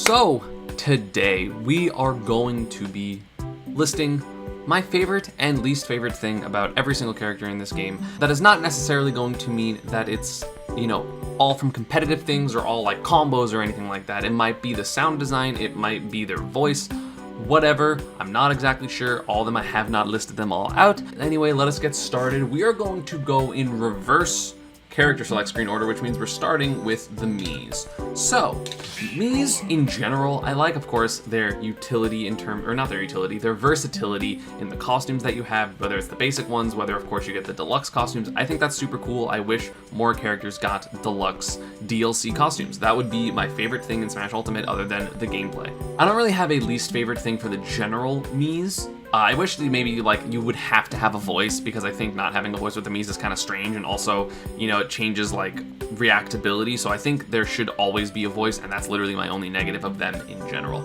So, today we are going to be listing my favorite and least favorite thing about every single character in this game. That is not necessarily going to mean that it's, all from competitive things or all like combos or anything like that. It might be the sound design, it might be their voice, whatever. I'm not exactly sure. All of them, I have not listed them all out. Anyway, let us get started. We are going to go in reverse character select screen order, which means we're starting with the Miis. So, Miis in general, I like, of course, their utility their versatility in the costumes that you have, whether it's the basic ones, whether, of course, you get the deluxe costumes. I think that's super cool. I wish more characters got deluxe DLC costumes. That would be my favorite thing in Smash Ultimate other than the gameplay. I don't really have a least favorite thing for the general Miis. I wish maybe you would have to have a voice, because I think not having a voice with the Miis is kind of strange, and also, it changes reactability, so I think there should always be a voice, and that's literally my only negative of them in general.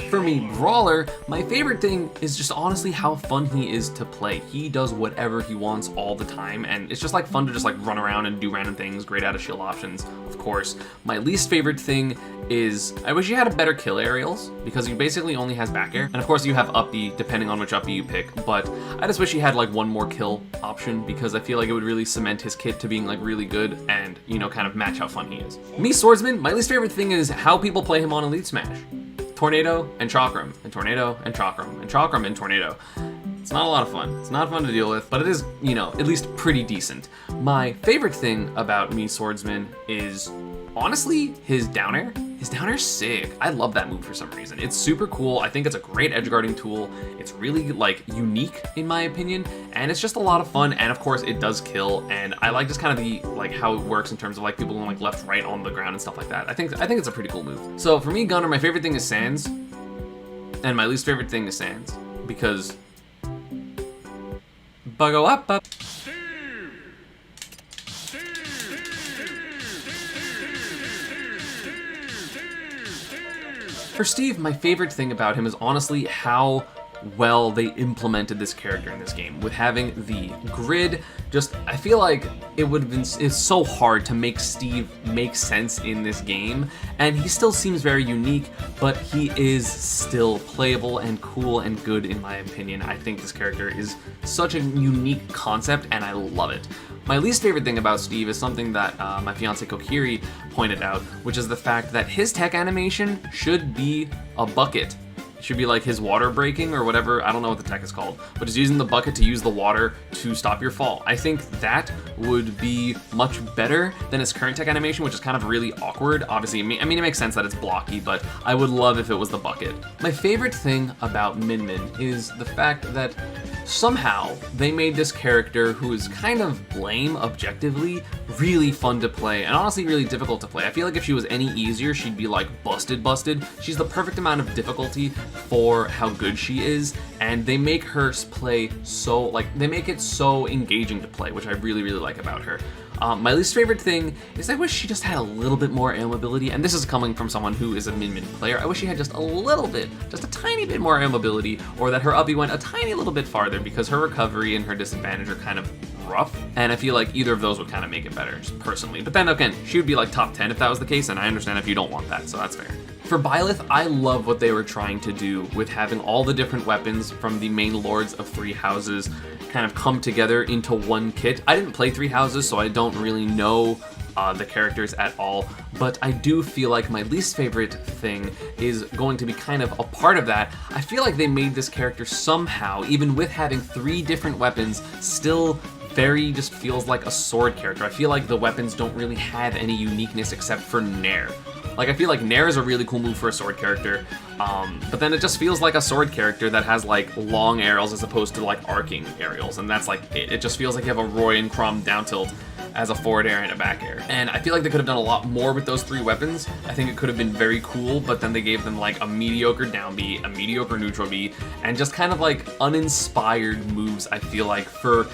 For me, Brawler, my favorite thing is just honestly how fun he is to play. He does whatever he wants all the time, and it's just fun to just run around and do random things, great out of shield options, of course. My least favorite thing is I wish you had a better kill aerials, because he basically only has back air, and of course you have up B depending on which up B you pick, but I just wish he had one more kill option, because I feel like it would really cement his kit to being really good and kind of match how fun he is. Me, Swordsman, my least favorite thing is how people play him on Elite Smash. Tornado and Chakram, and Tornado and Chakram, and Chakram and Tornado. It's not a lot of fun. It's not fun to deal with, but it is, at least pretty decent. My favorite thing about Me, Swordsman is honestly his down air. His down air's sick. I love that move for some reason. It's super cool. I think it's a great edge guarding tool. It's really unique in my opinion, and it's just a lot of fun. And of course it does kill, and I like just kind of the how it works in terms of people going left, right on the ground and stuff like that. I think it's a pretty cool move. So for me, Gunner, my favorite thing is Sans, and my least favorite thing is Sans, because Buggo up. For Steve, my favorite thing about him is honestly how well they implemented this character in this game. With having the grid, I feel like it's so hard to make Steve make sense in this game, and he still seems very unique, but he is still playable and cool and good in my opinion. I think this character is such a unique concept, and I love it. My least favorite thing about Steve is something that my fiance Kokiri pointed out, which is the fact that his tech animation should be a bucket. It should be his water breaking or whatever, I don't know what the tech is called, but he's using the bucket to use the water to stop your fall. I think that would be much better than his current tech animation, which is kind of really awkward. Obviously, it makes sense that it's blocky, but I would love if it was the bucket. My favorite thing about Min Min is the fact that somehow they made this character, who is kind of lame objectively, really fun to play, and honestly really difficult to play. I feel like if she was any easier, she'd be busted. She's the perfect amount of difficulty for how good she is, and they make her play so, they make it so engaging to play, which I really, really like about her. My least favorite thing is I wish she just had a little bit more aim ability, and this is coming from someone who is a Min Min player. I wish she had just a little bit, just a tiny bit more aim ability, or that her uppy went a tiny little bit farther, because her recovery and her disadvantage are kind of rough, and I feel like either of those would kind of make it better, just personally. But then again, she would be top 10 if that was the case, and I understand if you don't want that, so that's fair. For Byleth, I love what they were trying to do with having all the different weapons from the main lords of Three Houses kind of come together into one kit. I didn't play Three Houses, so I don't really know the characters at all, but I do feel like my least favorite thing is going to be kind of a part of that. I feel like they made this character somehow, even with having 3 different weapons, still just feels like a sword character. I feel like the weapons don't really have any uniqueness except for Nair. I feel like Nair is a really cool move for a sword character, but then it just feels like a sword character that has long aerials as opposed to arcing aerials, and that's it. It just feels like you have a Roy and Crom down tilt as a forward air and a back air. And I feel like they could have done a lot more with those 3 weapons. I think it could have been very cool, but then they gave them a mediocre down B, a mediocre neutral B, and just kind of uninspired moves, I feel like, for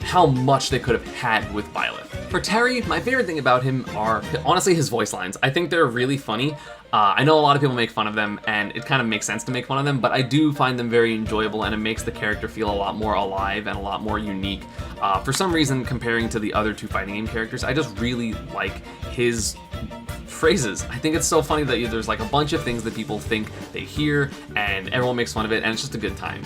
how much they could have had with Byleth. For Terry, my favorite thing about him are honestly his voice lines. I think they're really funny. I know a lot of people make fun of them, and it kind of makes sense to make fun of them, but I do find them very enjoyable, and it makes the character feel a lot more alive and a lot more unique. For some reason, comparing to the other 2 fighting game characters, I just really like his phrases. I think it's so funny that there's like a bunch of things that people think they hear, and everyone makes fun of it, and it's just a good time.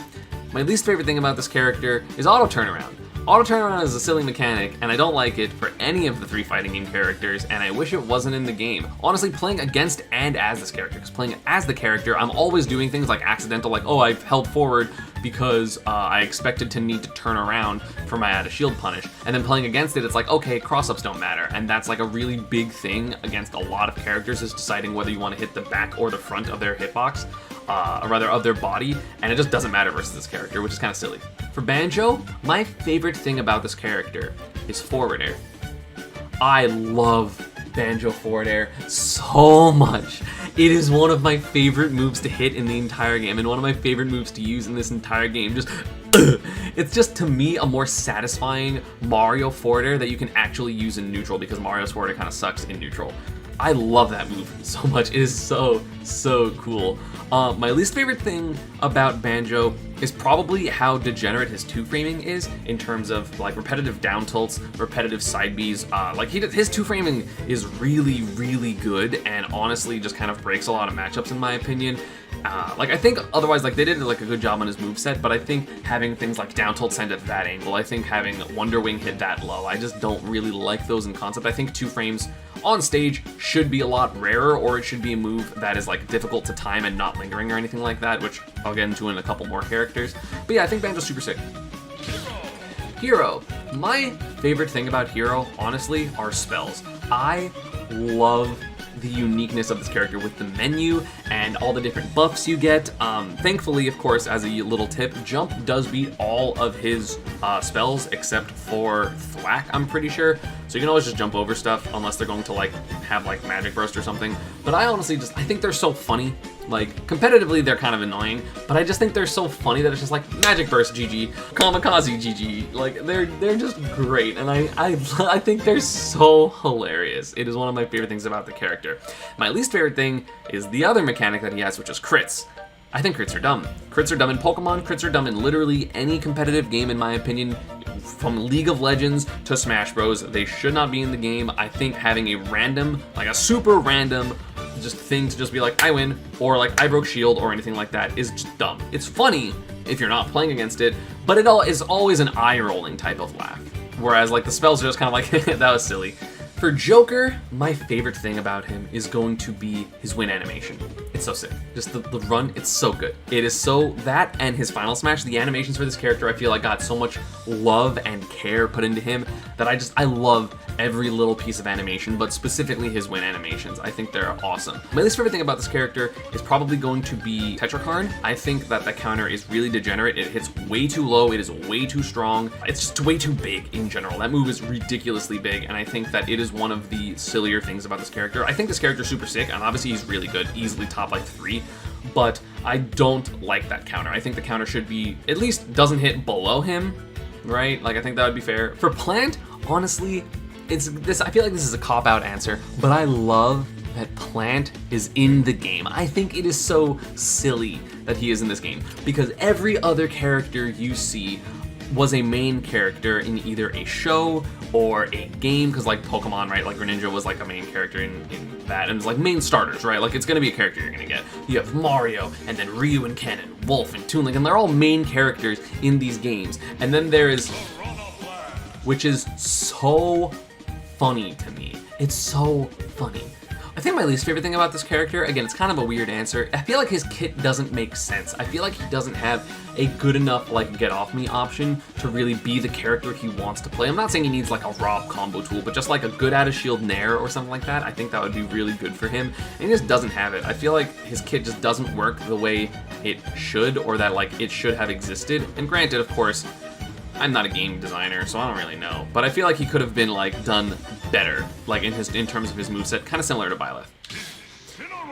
My least favorite thing about this character is auto turnaround. Auto turnaround is a silly mechanic, and I don't like it for any of the 3 fighting game characters, and I wish it wasn't in the game. Honestly, playing against and as this character, because playing as the character, I'm always doing things like accidental, like, oh, I've held forward because I expected to need to turn around for my add a shield punish. And then playing against it, it's like, okay, cross-ups don't matter. And that's like a really big thing against a lot of characters, is deciding whether you want to hit the back or the front of their hitbox. Or rather of their body, and it just doesn't matter versus this character, which is kind of silly. For Banjo, my favorite thing about this character is forward air. I love Banjo forward air so much. It is one of my favorite moves to hit in the entire game, and one of my favorite moves to use in this entire game. Just it's just, to me, a more satisfying Mario forward air that you can actually use in neutral, because Mario's forward air kind of sucks in neutral. I love that move so much. It is so cool. My least favorite thing about Banjo is probably how degenerate his two-framing is in terms of like repetitive down tilts, repetitive side Bs. Like his two-framing is really good, and honestly just kind of breaks a lot of matchups in my opinion. Like I think otherwise, like they did like a good job on his moveset, but I think having things like down tilt send at that angle, I think having Wonder Wing hit that low, I just don't really like those in concept. I think 2 frames on stage should be a lot rarer, or it should be a move that is like difficult to time and not lingering or anything like that, which I'll get into in a couple more characters. But yeah, I think Banjo's super sick. Hero. My favorite thing about Hero, honestly, are spells. I love the uniqueness of this character with the menu and all the different buffs you get. Thankfully, of course, as a little tip, Jump does beat all of his spells except for Thwack, I'm pretty sure. So you can always just jump over stuff unless they're going to like have like Magic Burst or something. But I honestly I think they're so funny. Like, competitively, they're kind of annoying, but I just think they're so funny that it's just like, Magic Burst, GG, Kamikaze, GG. Like, they're just great, and I think they're so hilarious. It is one of my favorite things about the character. My least favorite thing is the other mechanic that he has, which is crits. I think crits are dumb. Crits are dumb in Pokemon, crits are dumb in literally any competitive game, in my opinion. From League of Legends to Smash Bros, they should not be in the game. I think having a random, like a super random just thing to just be like, I win, or like I broke shield or anything like that is just dumb. It's funny if you're not playing against it, but it is always an eye-rolling type of laugh. Whereas like the spells are just kind of like, that was silly. For Joker, my favorite thing about him is going to be his win animation. It's so sick. Just the run, it's so good. It is so, that and his final smash, the animations for this character I feel like got so much love and care put into him that I love every little piece of animation, but specifically his win animations. I think they're awesome. My least favorite thing about this character is probably going to be Tetrakarn. I think that the counter is really degenerate. It hits way too low, it is way too strong. It's just way too big in general. That move is ridiculously big, and I think that it is one of the sillier things about this character. I think this character is super sick, and obviously he's really good, easily top like 3, but I don't like that counter. I think the counter should be, at least doesn't hit below him, right? Like I think that would be fair. For Plant, honestly, I feel like this is a cop-out answer, but I love that Plant is in the game. I think it is so silly that he is in this game, because every other character you see was a main character in either a show or a game, because like Pokemon, right, like Greninja was like a main character in that, and it's like main starters, right, like it's gonna be a character you're gonna get. You have Mario, and then Ryu and Ken, and Wolf, and Toon Link, and they're all main characters in these games. And then there is, which is so funny to me. It's so funny. I think my least favorite thing about this character, again, it's kind of a weird answer, I feel like his kit doesn't make sense. I feel like he doesn't have a good enough, like, get off me option to really be the character he wants to play. I'm not saying he needs, like, a R.O.B combo tool, but just, like, a good out-of-shield Nair or something like that. I think that would be really good for him, and he just doesn't have it. I feel like his kit just doesn't work the way it should, or that, like, it should have existed. And granted, of course, I'm not a game designer, so I don't really know, but I feel like he could have been like done better, like in terms of his moveset, kind of similar to Byleth.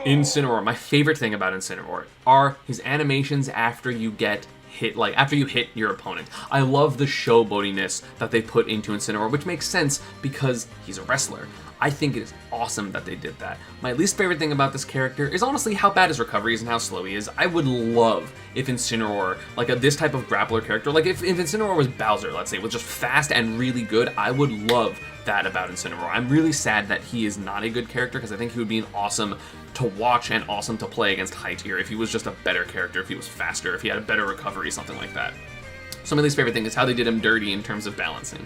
Incineroar. My favorite thing about Incineroar are his animations after you get hit, like after you hit your opponent. I love the showboatiness that they put into Incineroar, which makes sense because he's a wrestler. I think it is awesome that they did that. My least favorite thing about this character is honestly how bad his recovery is and how slow he is. I would love if Incineroar, like this type of grappler character, like if Incineroar was Bowser, let's say, was just fast and really good, I would love that about Incineroar. I'm really sad that he is not a good character because I think he would be an awesome to watch and awesome to play against high tier if he was just a better character, if he was faster, if he had a better recovery, something like that. So my least favorite thing is how they did him dirty in terms of balancing.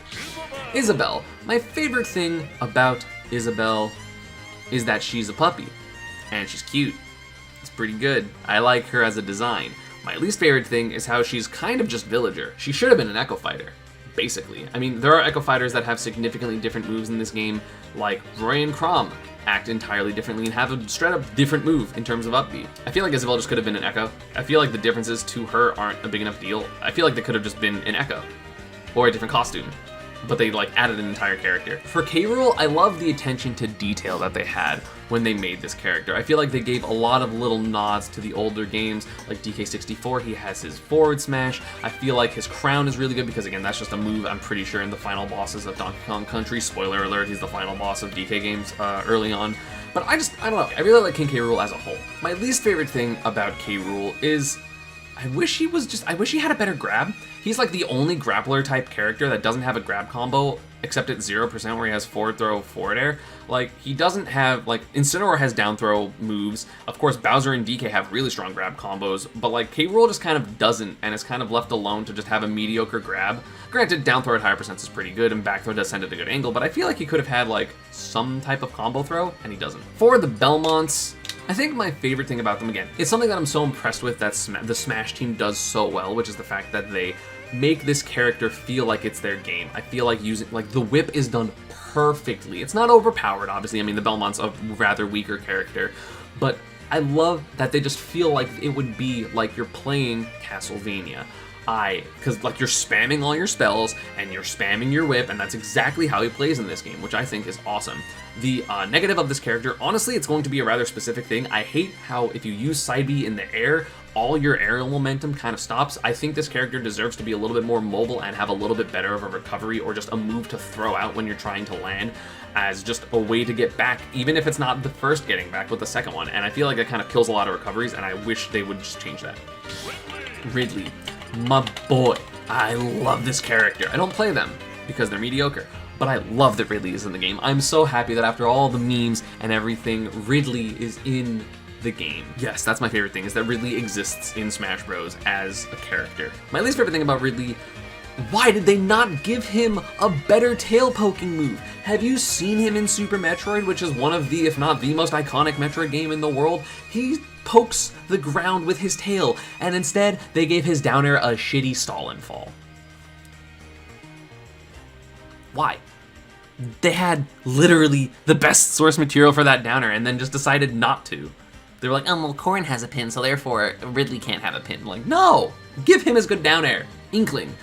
Isabelle. My favorite thing about Isabelle is that she's a puppy, and she's cute. It's pretty good. I like her as a design. My least favorite thing is how she's kind of just villager. She should have been an Echo Fighter, basically. I mean, there are Echo Fighters that have significantly different moves in this game, like Roy and Chrom act entirely differently and have a straight up different move in terms of up B. I feel like Isabelle just could have been an Echo. I feel like the differences to her aren't a big enough deal. I feel like they could have just been an Echo or a different costume, but they like added an entire character. For K. Rool, I love the attention to detail that they had when they made this character. I feel like they gave a lot of little nods to the older games, like DK64, he has his forward smash. I feel like his crown is really good because, again, that's just a move I'm pretty sure in the final bosses of Donkey Kong Country. Spoiler alert, he's the final boss of DK games early on. But I don't know, I really like King K. Rool as a whole. My least favorite thing about K. Rool is I wish he had a better grab. He's like the only grappler type character that doesn't have a grab combo except at 0% where he has forward throw, forward air. Like, he doesn't have, like, Incineroar has down throw moves. Of course, Bowser and DK have really strong grab combos, but like K. Rool just kind of doesn't, and is kind of left alone to just have a mediocre grab. Granted, down throw at higher percents is pretty good, and back throw does send at a good angle, but I feel like he could have had, like, some type of combo throw, and he doesn't. For the Belmonts, I think my favorite thing about them, again, it's something that I'm so impressed with that the Smash team does so well, which is the fact that they make this character feel like it's their game. I feel like the whip is done perfectly. It's not overpowered, obviously. I mean, the Belmont's a rather weaker character, but I love that they just feel like it would be like you're playing Castlevania. Because like you're spamming all your spells and you're spamming your whip, and that's exactly how he plays in this game, which I think is awesome. The negative of this character, honestly, it's going to be a rather specific thing. I hate how if you use side B in the air, all your aerial momentum kind of stops. I think this character deserves to be a little bit more mobile and have a little bit better of a recovery or just a move to throw out when you're trying to land as just a way to get back, even if it's not the first getting back with the second one. And I feel like that kind of kills a lot of recoveries, and I wish they would just change that. Ridley. My boy. I love this character. I don't play them because they're mediocre, but I love that Ridley is in the game. I'm so happy that after all the memes and everything, Ridley is in the game. Yes, that's my favorite thing, is that Ridley exists in Smash Bros. As a character. My least favorite thing about Ridley, why did they not give him a better tail poking move? Have you seen him in Super Metroid, which is one of the, if not the most iconic Metroid game in the world? He pokes the ground with his tail, and instead they gave his down air a shitty stall and fall. Why? They had literally the best source material for that down air and then just decided not to. They were like, oh, well, Corrin has a pin, so therefore Ridley can't have a pin. Like, no! Give him his good down air. Inkling.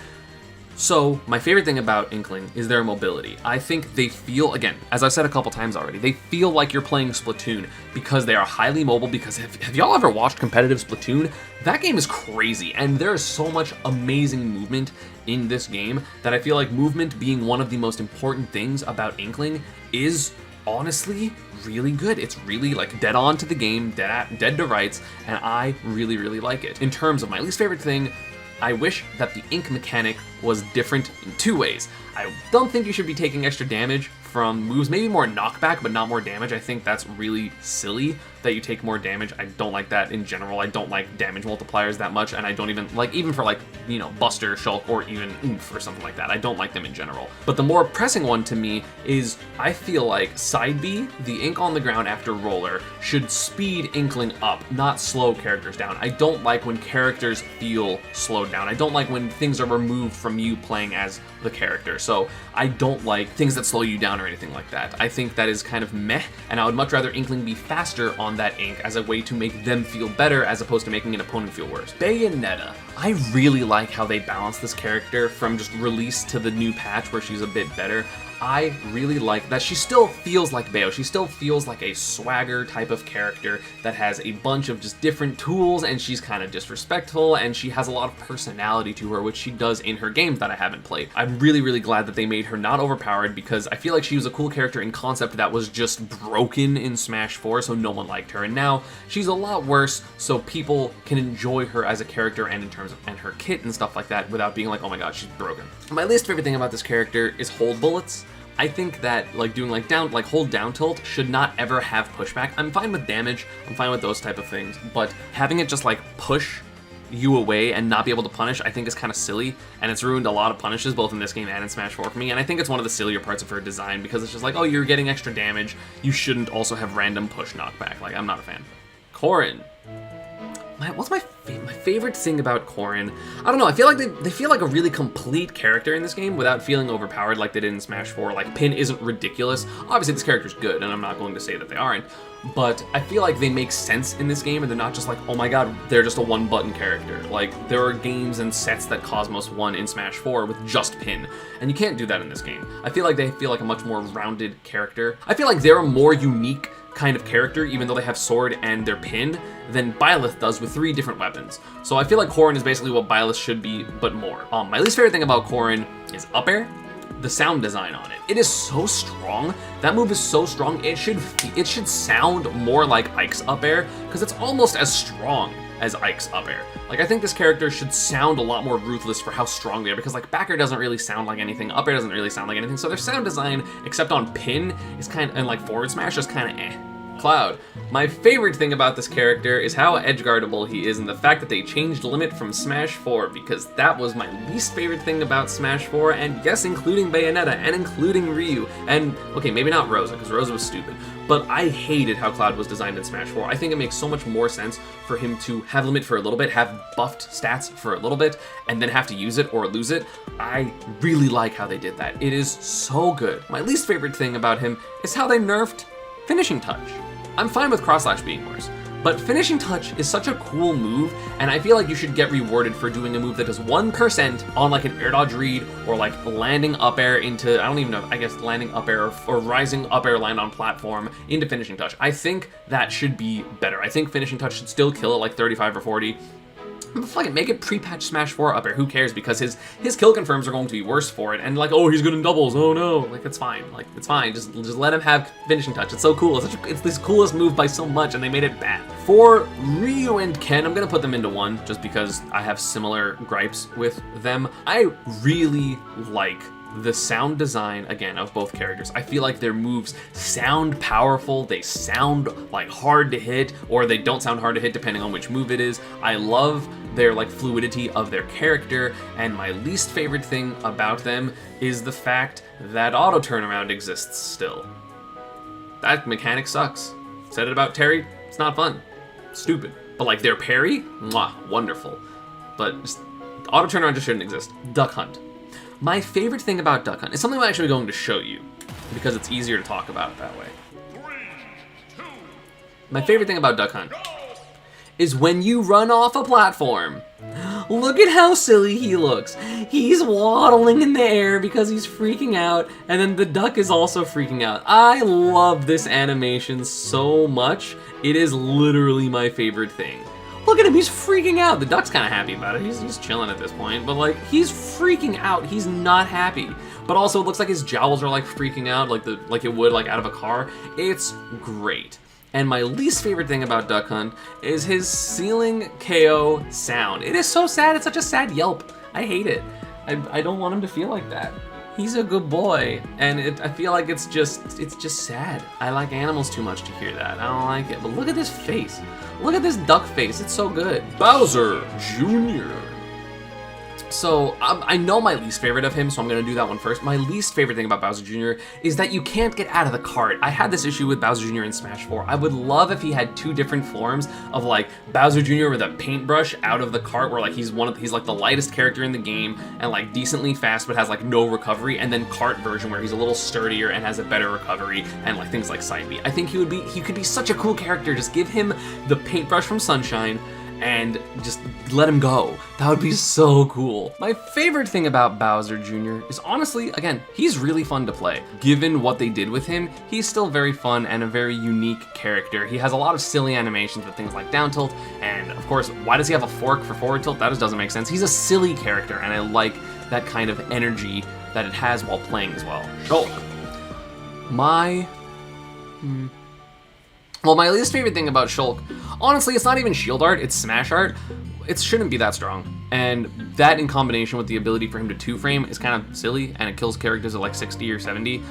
So, my favorite thing about Inkling is their mobility. I think they feel, again, as I've said a couple times already, they feel like you're playing Splatoon because they are highly mobile, because have y'all ever watched competitive Splatoon? That game is crazy, and there is so much amazing movement in this game that I feel like movement being one of the most important things about Inkling is honestly really good. It's really like dead on to the game, dead to rights, and I really, really like it. In terms of my least favorite thing, I wish that the ink mechanic was different in two ways. I don't think you should be taking extra damage from moves, maybe more knockback, but not more damage. I think that's really silly that you take more damage. I don't like that in general. I don't like damage multipliers that much, and I don't even like, even for like, you know, Buster, Shulk, or even Oomph or something like that. I don't like them in general. But the more pressing one to me is, I feel like side B, the ink on the ground after roller, should speed Inkling up, not slow characters down. I don't like when characters feel slowed down. I don't like when things are removed from you playing as the character. So I don't like things that slow you down or anything like that. I think that is kind of meh, and I would much rather Inkling be faster on that ink as a way to make them feel better as opposed to making an opponent feel worse. Bayonetta. I really like how they balance this character from just release to the new patch where she's a bit better. I really like that she still feels like Bayo. She still feels like a swagger type of character that has a bunch of just different tools, and she's kind of disrespectful, and she has a lot of personality to her, which she does in her games that I haven't played. I'm really, really glad that they made her not overpowered, because I feel like she was a cool character in concept that was just broken in Smash 4, so no one liked her, and now she's a lot worse, so people can enjoy her as a character and in terms of and her kit and stuff like that without being like, oh my god, she's broken. My least favorite thing about this character is hold bullets. I think that doing hold down tilt should not ever have pushback. I'm fine with damage, I'm fine with those type of things, but having it just like push you away and not be able to punish, I think is kind of silly, and it's ruined a lot of punishes both in this game and in Smash 4 for me, and I think it's one of the sillier parts of her design because it's just like, oh, you're getting extra damage, you shouldn't also have random push knockback. Like, I'm not a fan. Corrin. What's my favorite thing about Corrin? I don't know, I feel like they feel like a really complete character in this game without feeling overpowered like they did in Smash 4. Like, Pin isn't ridiculous. Obviously, this character's good, and I'm not going to say that they aren't, but I feel like they make sense in this game, and they're not just like, oh my god, they're just a one-button character. Like, there are games and sets that Cosmos won in Smash 4 with just Pin, and you can't do that in this game. I feel like they feel like a much more rounded character. I feel like they're a more unique kind of character, even though they have sword and their pin, than Byleth does with 3 different weapons. So I feel like Corrin is basically what Byleth should be, but more. My least favorite thing about Corrin is up air, the sound design on it. It is so strong. That move is so strong. It should sound more like Ike's up air, because it's almost as strong as Ike's up air. Like, I think this character should sound a lot more ruthless for how strong they are, because like back air doesn't really sound like anything, up air doesn't really sound like anything, so their sound design, except on pin, is kind of, and like forward smash, is kind of eh. Cloud. My favorite thing about this character is how edgeguardable he is, and the fact that they changed Limit from Smash 4, because that was my least favorite thing about Smash 4, and yes, including Bayonetta, and including Ryu, and, okay, maybe not Rosa, because Rosa was stupid, but I hated how Cloud was designed in Smash 4. I think it makes so much more sense for him to have Limit for a little bit, have buffed stats for a little bit, and then have to use it or lose it. I really like how they did that. It is so good. My least favorite thing about him is how they nerfed Finishing Touch. I'm fine with cross slash being worse, but Finishing Touch is such a cool move, and I feel like you should get rewarded for doing a move that does 1% on like an air dodge read, or like landing up air into, I don't even know, I guess landing up air or rising up air land on platform into Finishing Touch. I think that should be better. I think Finishing Touch should still kill at like 35 or 40. Fuck it, make it pre-patch Smash 4 up air, who cares, because his kill confirms are going to be worse for it, and like, oh, he's good in doubles, oh no, like, it's fine, just let him have Finishing Touch, it's so cool, it's this coolest move by so much, and they made it bad. For Ryu and Ken, I'm gonna put them into one, just because I have similar gripes with them. I really like the sound design, again, of both characters. I feel like their moves sound powerful, they sound like hard to hit, or they don't sound hard to hit depending on which move it is. I love their like fluidity of their character, and my least favorite thing about them is the fact that auto turnaround exists still. That mechanic sucks. Said it about Terry, it's not fun. Stupid. But like their parry, mwah, wonderful. But just, auto turnaround just shouldn't exist. Duck Hunt. My favorite thing about Duck Hunt is something I'm actually going to show you, because it's easier to talk about it that way. 3, 2, My favorite thing about Duck Hunt is when you run off a platform. Look at how silly he looks. He's waddling in the air because he's freaking out, and then the duck is also freaking out. I love this animation so much. It is literally my favorite thing. Look at him, he's freaking out. The duck's kind of happy about it. He's chilling at this point, but like, he's freaking out. He's not happy. But also, it looks like his jowls are like freaking out, like it would like out of a car. It's great. And my least favorite thing about Duck Hunt is his ceiling KO sound. It is so sad. It's such a sad yelp. I hate it. I don't want him to feel like that. He's a good boy, and I feel like it's just sad. I like animals too much to hear that. I don't like it. But look at this face. Look at this duck face. It's so good. Bowser Jr. So, I know my least favorite of him, so I'm going to do that one first. My least favorite thing about Bowser Jr. is that you can't get out of the cart. I had this issue with Bowser Jr. in Smash 4. I would love if he had 2 different forms of like Bowser Jr. with a paintbrush out of the cart, where like he's like the lightest character in the game and like decently fast but has like no recovery, and then cart version where he's a little sturdier and has a better recovery and like things like Side B. I think he could be such a cool character. Just give him the paintbrush from Sunshine and just let him go. That would be so cool. My favorite thing about Bowser Jr. is honestly, again, he's really fun to play. Given what they did with him, he's still very fun and a very unique character. He has a lot of silly animations with things like down tilt, and of course, why does he have a fork for forward tilt? That just doesn't make sense. He's a silly character, and I like that kind of energy that it has while playing as well. Shulk. Well, my least favorite thing about Shulk, honestly, it's not even shield art, it's smash art. It shouldn't be that strong. And that in combination with the ability for him to 2-frame is kind of silly, and it kills characters at like 60 or 70.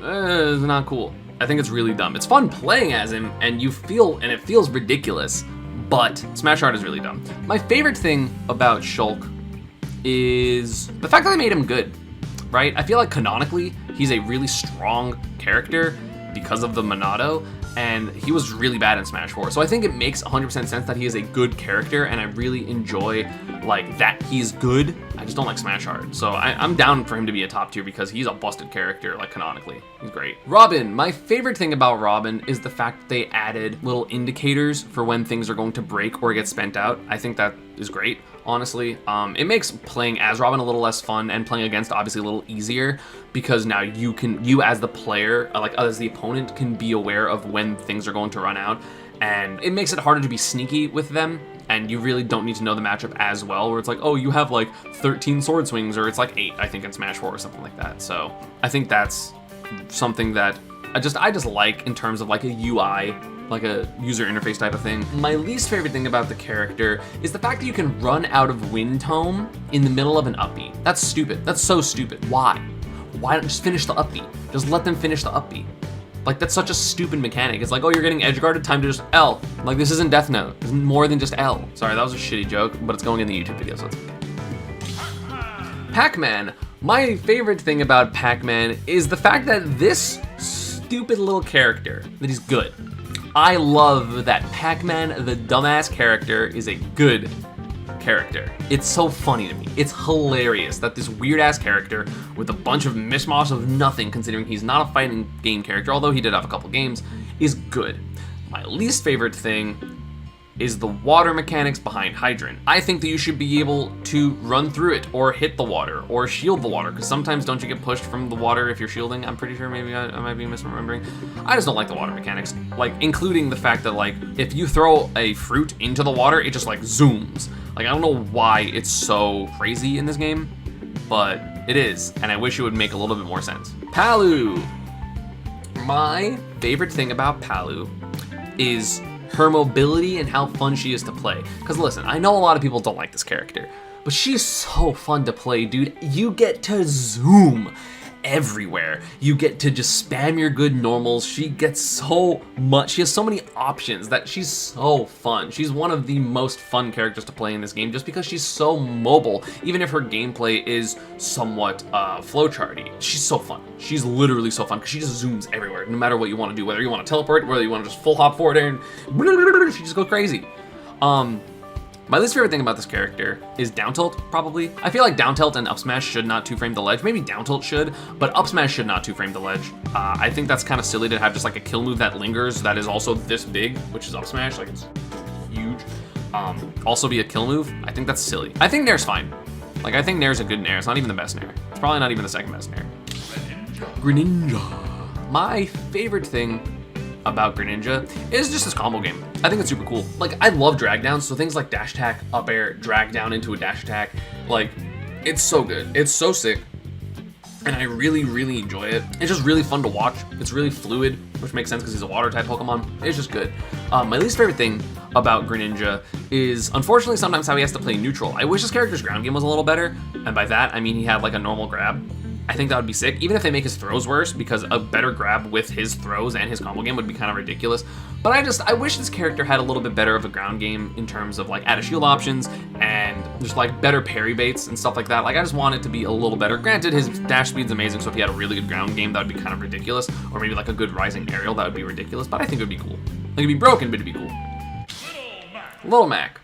It's not cool. I think it's really dumb. It's fun playing as him, and it feels ridiculous, but smash art is really dumb. My favorite thing about Shulk is the fact that they made him good, right? I feel like canonically, he's a really strong character because of the Monado, and he was really bad in Smash 4. So I think it makes 100% sense that he is a good character, and I really enjoy like that he's good. I just don't like Smash art. So I'm down for him to be a top tier because he's a busted character, like canonically. He's great. Robin, my favorite thing about Robin is the fact that they added little indicators for when things are going to break or get spent out. I think that is great, honestly. It makes playing as Robin a little less fun and playing against obviously a little easier because now you as the player, like as the opponent, can be aware of when things are going to run out, and it makes it harder to be sneaky with them, and you really don't need to know the matchup as well, where it's like, oh, you have like 13 sword swings, or it's like 8, I think, in Smash 4 or something like that. So I think that's something that I just like in terms of like a UI, like a user interface type of thing. My least favorite thing about the character is the fact that you can run out of wind tome in the middle of an up B. That's stupid. That's so stupid. Why? Why don't just finish the up B? Just let them finish the up B. Like, that's such a stupid mechanic. It's like, oh, you're getting edge guarded, time to just L. Like, this isn't Death Note. It's more than just L. Sorry, that was a shitty joke, but it's going in the YouTube video, so it's okay. Pac-Man. My favorite thing about Pac-Man is the fact that this stupid little character, that he's good. I love that Pac-Man, the dumbass character, is a good character. It's so funny to me. It's hilarious that this weird-ass character with a bunch of mishmash of nothing, considering he's not a fighting game character, although he did have a couple games, is good. My least favorite thing is the water mechanics behind Hydrant. I think that you should be able to run through it, or hit the water, or shield the water, because sometimes don't you get pushed from the water if you're shielding? I'm pretty sure, maybe I might be misremembering. I just don't like the water mechanics, like including the fact that like if you throw a fruit into the water, it just like zooms. Like, I don't know why it's so crazy in this game, but it is, and I wish it would make a little bit more sense. Palu. My favorite thing about Palu is her mobility and how fun she is to play. Because listen, I know a lot of people don't like this character, but she's so fun to play, dude. You get to zoom everywhere. You get to just spam your good normals. She gets so much. She has so many options that she's so fun. She's one of the most fun characters to play in this game just because she's so mobile, even if her gameplay is somewhat flowcharty. She's so fun. She's literally so fun because she just zooms everywhere, no matter what you want to do, whether you want to teleport, whether you want to just full hop forward and she just goes crazy. My least favorite thing about this character is down tilt, probably. I feel like down tilt and up smash should not 2-frame the ledge. Maybe down tilt should, but up smash should not 2-frame the ledge. I think that's kind of silly to have just like a kill move that lingers that is also this big, which is up smash, like it's huge. Also be a kill move. I think that's silly. I think Nair's fine. Like, I think Nair's a good Nair. It's not even the best Nair. It's probably not even the second best Nair. Greninja. My favorite thing about Greninja is just this combo game. I think it's super cool. Like, I love drag downs, so things like dash attack, up air, drag down into a dash attack, like, it's so good. It's so sick, and I really, really enjoy it. It's just really fun to watch. It's really fluid, which makes sense because he's a water type Pokemon. It's just good. My least favorite thing about Greninja is, unfortunately, sometimes how he has to play neutral. I wish his character's ground game was a little better, and by that, I mean he had like a normal grab. I think that would be sick, even if they make his throws worse, because a better grab with his throws and his combo game would be kind of ridiculous. But I wish this character had a little bit better of a ground game in terms of like added shield options and just like better parry baits and stuff like that. Like, I just want it to be a little better. Granted, his dash speed's amazing, so if he had a really good ground game, that would be kind of ridiculous. Or maybe like a good rising aerial, that would be ridiculous, but I think it would be cool. Like, it'd be broken, but it'd be cool. Little Mac.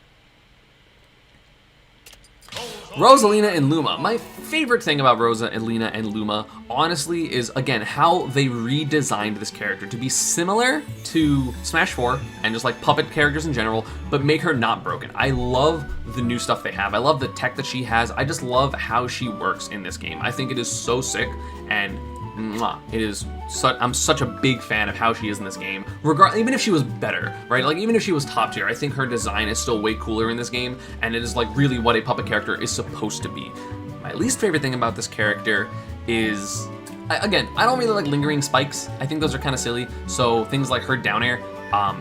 Rosalina and Luma. My favorite thing about Rosalina and Luma, honestly, is, again, how they redesigned this character to be similar to Smash 4 and just like puppet characters in general, but make her not broken. I love the new stuff they have. I love the tech that she has. I just love how she works in this game. I think it is so sick, and I'm such a big fan of how she is in this game. Even if she was better, right? Like, even if she was top tier, I think her design is still way cooler in this game, and it is like really what a puppet character is supposed to be. My least favorite thing about this character is, again, I don't really like lingering spikes. I think those are kind of silly. So things like her down air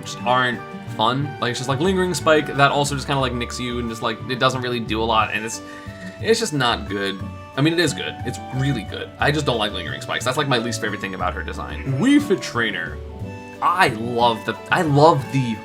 just aren't fun. Like, it's just like lingering spike that also just kind of like nicks you, and just like it doesn't really do a lot, and it's just not good. I mean, it is good. It's really good. I just don't like lingering spikes. That's like my least favorite thing about her design. Wii Fit Trainer. I love the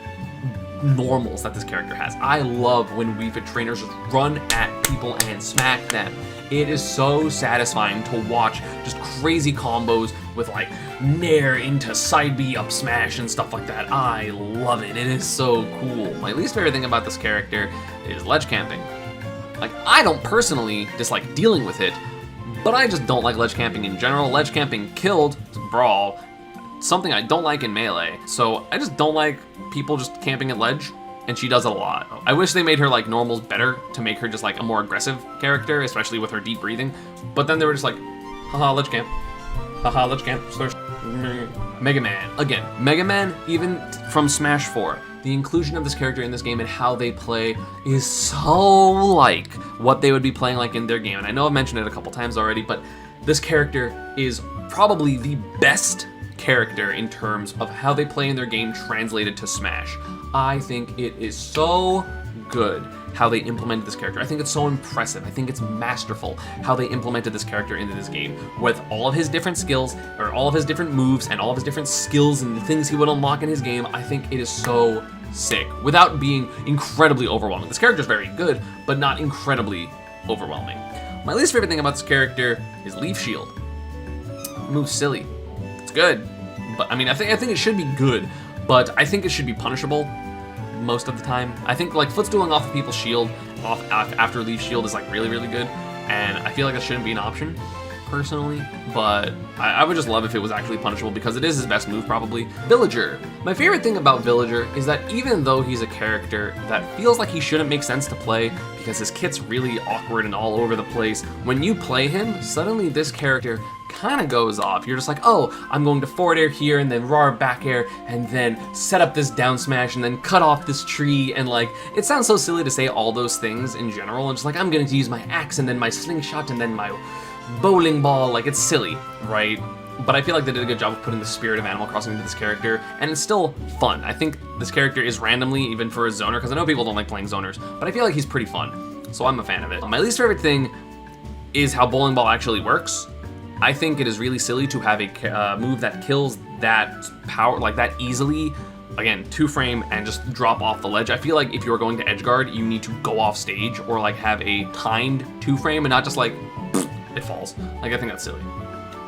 normals that this character has. I love when Wii Fit Trainers just run at people and smack them. It is so satisfying to watch just crazy combos with like nair into side B up smash and stuff like that. I love it. It is so cool. My least favorite thing about this character is ledge camping. Like, I don't personally dislike dealing with it, but I just don't like ledge camping in general. Ledge camping killed Brawl, something I don't like in Melee, so I just don't like people just camping at ledge, and she does it a lot. I wish they made her like normals better to make her just like a more aggressive character, especially with her deep breathing, but then they were just like, haha, ledge camp. Haha, ledge camp. Mega Man. Again, Mega Man, even from Smash 4, the inclusion of this character in this game and how they play is so like what they would be playing like in their game. And I know I've mentioned it a couple times already, but this character is probably the best character in terms of how they play in their game translated to Smash. I think it is so good how they implemented this character. I think it's so impressive. I think it's masterful how they implemented this character into this game with all of his different skills, or all of his different moves, and all of his different skills and the things he would unlock in his game. I think it is so sick without being incredibly overwhelming. This character is very good, but not incredibly overwhelming. My least favorite thing about this character is Leaf Shield. It moves silly. It's good, but I mean, I think it should be good, but I think it should be punishable most of the time. I think like footstooling off of people's shield off after Leaf Shield is like really, really good, and I feel like that shouldn't be an option personally, but I would just love if it was actually punishable because it is his best move probably. Villager. My favorite thing about Villager is that even though he's a character that feels like he shouldn't make sense to play because his kit's really awkward and all over the place, when you play him, suddenly this character kind of goes off. You're just like, oh, I'm going to forward air here and then raw back air and then set up this down smash and then cut off this tree, and like, it sounds so silly to say all those things in general, and just like, I'm going to use my axe and then my slingshot and then my bowling ball. Like, it's silly, right? But I feel like they did a good job of putting the spirit of Animal Crossing into this character, and it's still fun. I think this character is randomly, even for a zoner, because I know people don't like playing zoners, but I feel like he's pretty fun, so I'm a fan of it. My least favorite thing is how bowling ball actually works. I think it is really silly to have a move that kills that power like that easily. Again, 2-frame and just drop off the ledge. I feel like if you're going to edgeguard, you need to go off stage or like have a timed 2-frame and not just like it falls. Like, I think that's silly.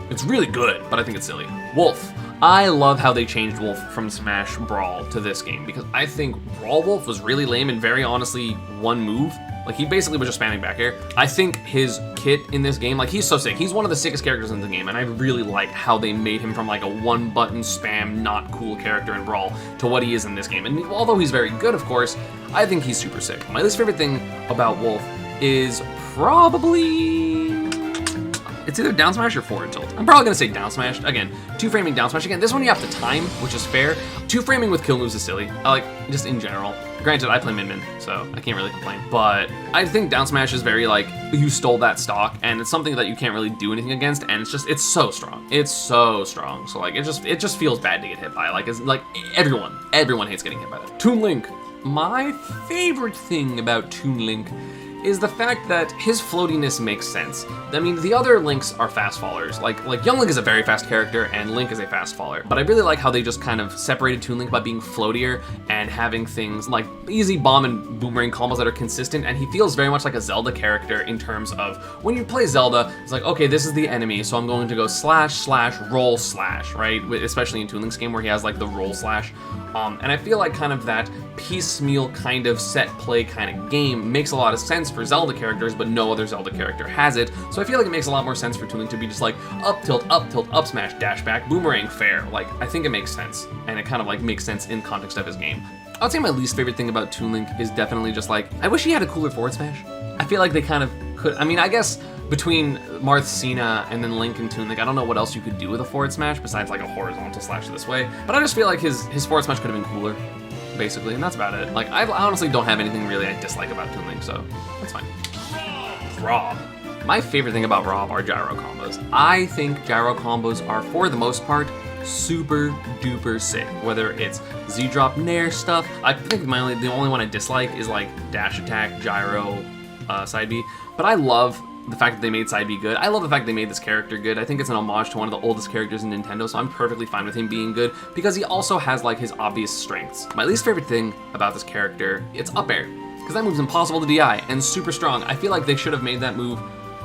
It's really good, but I think it's silly. Wolf. I love how they changed Wolf from Smash Brawl to this game, because I think Brawl Wolf was really lame and very honestly one move. Like, he basically was just spamming back air. I think his kit in this game, like, he's so sick. He's one of the sickest characters in the game, and I really like how they made him from like a one-button spam, not cool character in Brawl to what he is in this game. And although he's very good, of course, I think he's super sick. My least favorite thing about Wolf is probably... it's either down smash or forward tilt. I'm probably gonna say down smash. Again, 2-framing down smash. Again, this one you have to time, which is fair. 2-framing with kill moves is silly. I like, just in general. Granted, I play min-min, so I can't really complain. But I think down smash is very like, you stole that stock, and it's something that you can't really do anything against, and it's so strong. It's so strong. So like, it just feels bad to get hit by. Like, it's like everyone hates getting hit by that. Toon Link. My favorite thing about Toon Link is the fact that his floatiness makes sense. I mean, the other Links are fast fallers. Like Young Link is a very fast character, and Link is a fast faller. But I really like how they just kind of separated Toon Link by being floatier and having things like easy bomb and boomerang combos that are consistent, and he feels very much like a Zelda character in terms of when you play Zelda, it's like, okay, this is the enemy, so I'm going to go slash, slash, roll, slash, right? Especially in Toon Link's game where he has like the roll slash. And I feel like kind of that piecemeal kind of set play kind of game makes a lot of sense for Zelda characters, but no other Zelda character has it. So I feel like it makes a lot more sense for Toon Link to be just like up tilt, up smash, dash back, boomerang, fair. Like, I think it makes sense, and it kind of like makes sense in context of his game. I'd say my least favorite thing about Toon Link is definitely just like, I wish he had a cooler forward smash. I feel like they kind of could, I mean, I guess between Marth, Lucina, and then Link and Toon Link, I don't know what else you could do with a forward smash besides like a horizontal slash this way. But I just feel like his forward smash could have been cooler, basically, and that's about it. Like, I honestly don't have anything really I dislike about Toon Link, so that's fine. R.O.B. My favorite thing about R.O.B are gyro combos. I think gyro combos are, for the most part, super duper sick. Whether it's Z-drop nair stuff, I think the only one I dislike is like dash attack, gyro, side B. But I love the fact that they made side B good. I love the fact they made this character good. I think it's an homage to one of the oldest characters in Nintendo, so I'm perfectly fine with him being good because he also has like his obvious strengths. My least favorite thing about this character, it's up air, because that move's impossible to DI and super strong. I feel like they should have made that move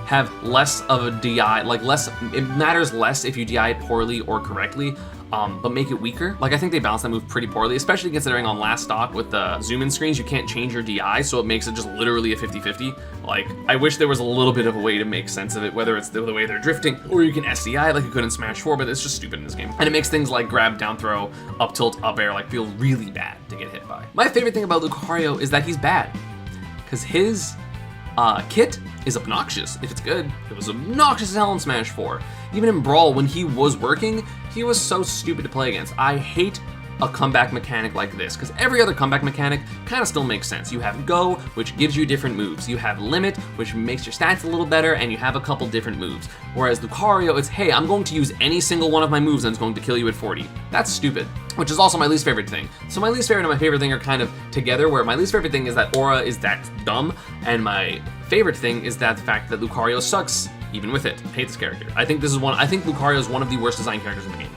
have less of a DI, like less, it matters less if you DI it poorly or correctly, but make it weaker. Like, I think they balanced that move pretty poorly, especially considering on last stock with the zoom-in screens, you can't change your DI, so it makes it just literally a 50-50. Like, I wish there was a little bit of a way to make sense of it, whether it's the way they're drifting, or you can SDI like you could in Smash 4, but it's just stupid in this game. And it makes things like grab, down throw, up tilt, up air, like feel really bad to get hit by. My favorite thing about Lucario is that he's bad, because his kit is obnoxious. If it's good, it was obnoxious as hell in Smash 4. Even in Brawl, when he was working, he was so stupid to play against. I hate a comeback mechanic like this, because every other comeback mechanic kind of still makes sense. You have Go, which gives you different moves. You have Limit, which makes your stats a little better, and you have a couple different moves. Whereas Lucario, it's, hey, I'm going to use any single one of my moves and it's going to kill you at 40. That's stupid, which is also my least favorite thing. So my least favorite and my favorite thing are kind of together, where my least favorite thing is that Aura is that dumb, and my favorite thing is that the fact that Lucario sucks even with it. I hate this character. I think Lucario is one of the worst designed characters in the game.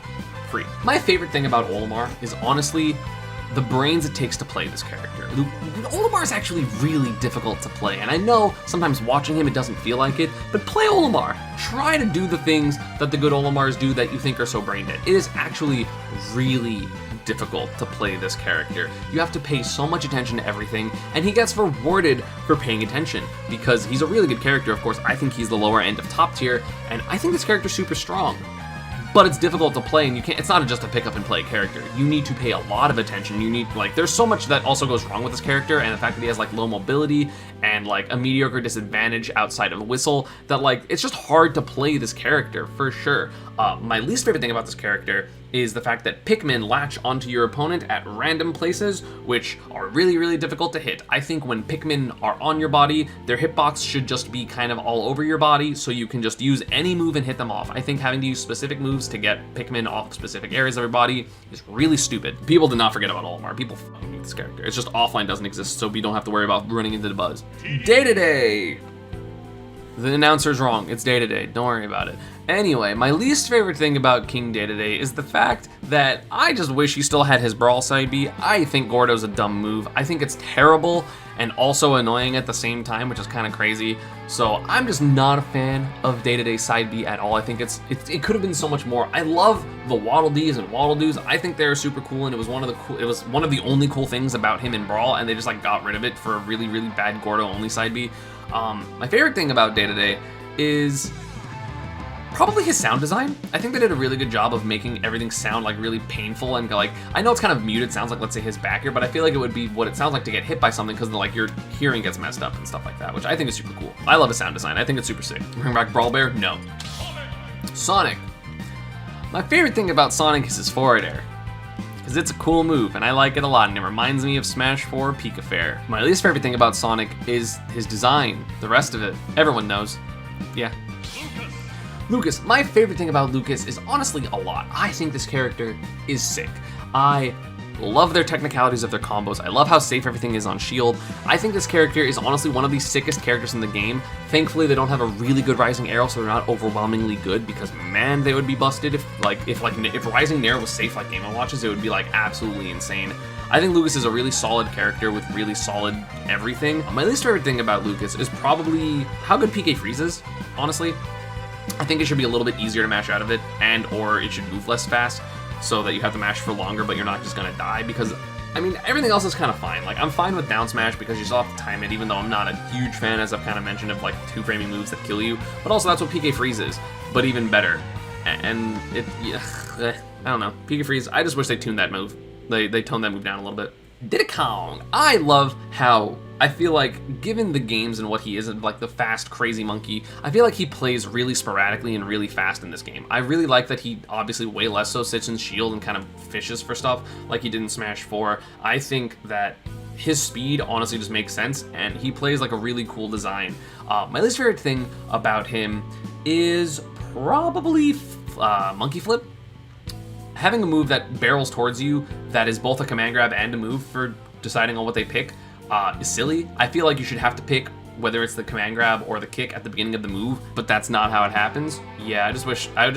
Free. My favorite thing about Olimar is honestly the brains it takes to play this character. Olimar is actually really difficult to play, and I know sometimes watching him it doesn't feel like it, but play Olimar. Try to do the things that the good Olimars do that you think are so brain dead. It is actually really difficult to play this character. You have to pay so much attention to everything, and he gets rewarded for paying attention because he's a really good character. Of course, I think he's the lower end of top tier, and I think this character's super strong. But it's difficult to play, and you can't, it's not just a pick up and play character. You need to pay a lot of attention. You need, like, there's so much that also goes wrong with this character, and the fact that he has like low mobility and like a mediocre disadvantage outside of Whistle, that like, it's just hard to play this character for sure. My least favorite thing about this character is the fact that Pikmin latch onto your opponent at random places, which are really, really difficult to hit. I think when Pikmin are on your body, their hitbox should just be kind of all over your body, so you can just use any move and hit them off. I think having to use specific moves to get Pikmin off specific areas of your body is really stupid. People did not forget about Olimar. People fucking hate this character. It's just offline doesn't exist, so we don't have to worry about running into the buzz. Dedede! The announcer's wrong. It's Dedede. Don't worry about it. Anyway, my least favorite thing about King Dedede is the fact that I just wish he still had his Brawl side B. I think Gordo's a dumb move. I think it's terrible and also annoying at the same time, which is kind of crazy. So I'm just not a fan of Dedede side B at all. I think it could have been so much more. I love the Waddle Dees and Waddle Doos. I think they're super cool, and it was one of the only cool things about him in Brawl, and they just like got rid of it for a really, really bad Gordo only side B. My favorite thing about Dedede is probably his sound design. I think they did a really good job of making everything sound like really painful, and like, I know it's kind of muted, sounds like, let's say, his back here, but I feel like it would be what it sounds like to get hit by something, because like your hearing gets messed up and stuff like that, which I think is super cool. I love his sound design. I think it's super sick. Bring back Brawl Bear? No. Sonic. My favorite thing about Sonic is his forward air, because it's a cool move, and I like it a lot, and it reminds me of Smash 4 Pika Fair. My least favorite thing about Sonic is his design. The rest of it, everyone knows. Yeah. Lucas. My favorite thing about Lucas is honestly a lot. I think this character is sick. I love their technicalities of their combos. I love how safe everything is on shield. I think this character is honestly one of the sickest characters in the game. Thankfully, they don't have a really good Rising Arrow, so they're not overwhelmingly good, because man, they would be busted if Rising Nair was safe like Game & Watches, it would be like absolutely insane. I think Lucas is a really solid character with really solid everything. My least favorite thing about Lucas is probably how good PK Freeze is, honestly. I think it should be a little bit easier to mash out of it, and or it should move less fast. so that you have to mash for longer, but you're not just gonna die, because I mean, everything else is kind of fine. Like, I'm fine with down smash because you still have to time it, even though I'm not a huge fan, as I've kind of mentioned, of like two-framing moves that kill you. But also, that's what PK Freeze is, but even better. And it, yeah, I don't know. PK Freeze, I just wish they tuned that move. They toned that move down a little bit. Diddy Kong. I love how I feel like, given the games and what he is, like the fast, crazy monkey, I feel like he plays really sporadically and really fast in this game. I really like that he obviously way less so sits in shield and kind of fishes for stuff like he did in Smash 4. I think that his speed honestly just makes sense, and he plays like a really cool design. My least favorite thing about him is probably Monkey Flip. Having a move that barrels towards you that is both a command grab and a move for deciding on what they pick is silly. I feel like you should have to pick whether it's the command grab or the kick at the beginning of the move, but that's not how it happens. Yeah, I just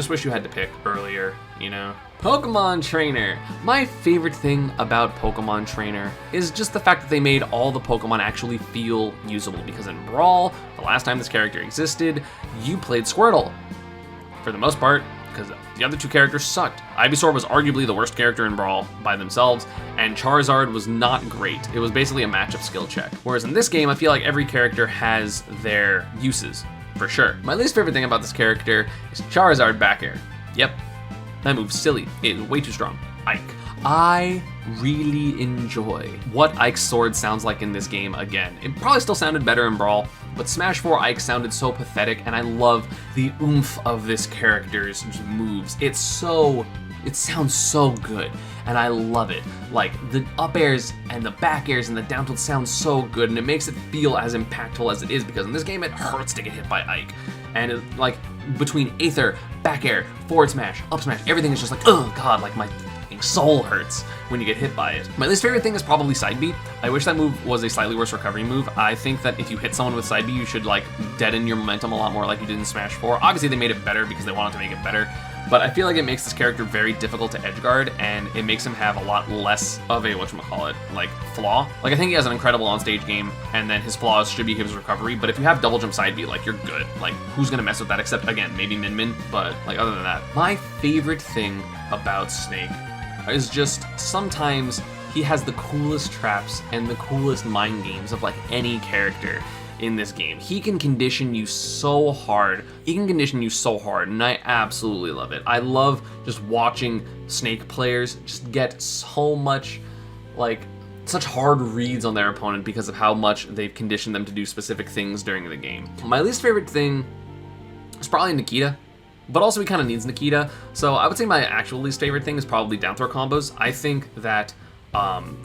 wish you had to pick earlier, you know? Pokemon Trainer. My favorite thing about Pokemon Trainer is just the fact that they made all the Pokemon actually feel usable, because in Brawl, the last time this character existed, you played Squirtle. For the most part, because the other two characters sucked. Ivysaur was arguably the worst character in Brawl by themselves, and Charizard was not great. It was basically a matchup skill check. Whereas in this game, I feel like every character has their uses, for sure. My least favorite thing about this character is Charizard back air. Yep, that move's silly. It is way too strong. Ike. I really enjoy what Ike's sword sounds like in this game again. It probably still sounded better in Brawl, but Smash 4 Ike sounded so pathetic, and I love the oomph of this character's moves. It sounds so good, and I love it. Like, the up airs and the back airs and the down tilt sound so good, and it makes it feel as impactful as it is, because in this game it hurts to get hit by Ike. And it, like, between Aether, back air, forward smash, up smash, everything is just like, oh god, like my soul hurts when you get hit by it. My least favorite thing is probably side B. I wish that move was a slightly worse recovery move. I think that if you hit someone with side B, you should like deaden your momentum a lot more like you did in Smash 4. Obviously they made it better because they wanted to make it better, but I feel like it makes this character very difficult to edgeguard, and it makes him have a lot less of a, whatchamacallit, like, flaw. Like, I think he has an incredible on-stage game, and then his flaws should be his recovery, but if you have double jump side B, like, you're good. Like, who's gonna mess with that except, again, maybe Min Min, but, like, other than that. My favorite thing about Snake is just sometimes he has the coolest traps and the coolest mind games of, like, any character in this game. He can condition you so hard. And I absolutely love it. I love just watching Snake players just get so much, like, such hard reads on their opponent because of how much they've conditioned them to do specific things during the game. My least favorite thing is probably Nikita, but also he kind of needs Nikita. So I would say my actual least favorite thing is probably down throw combos. I think that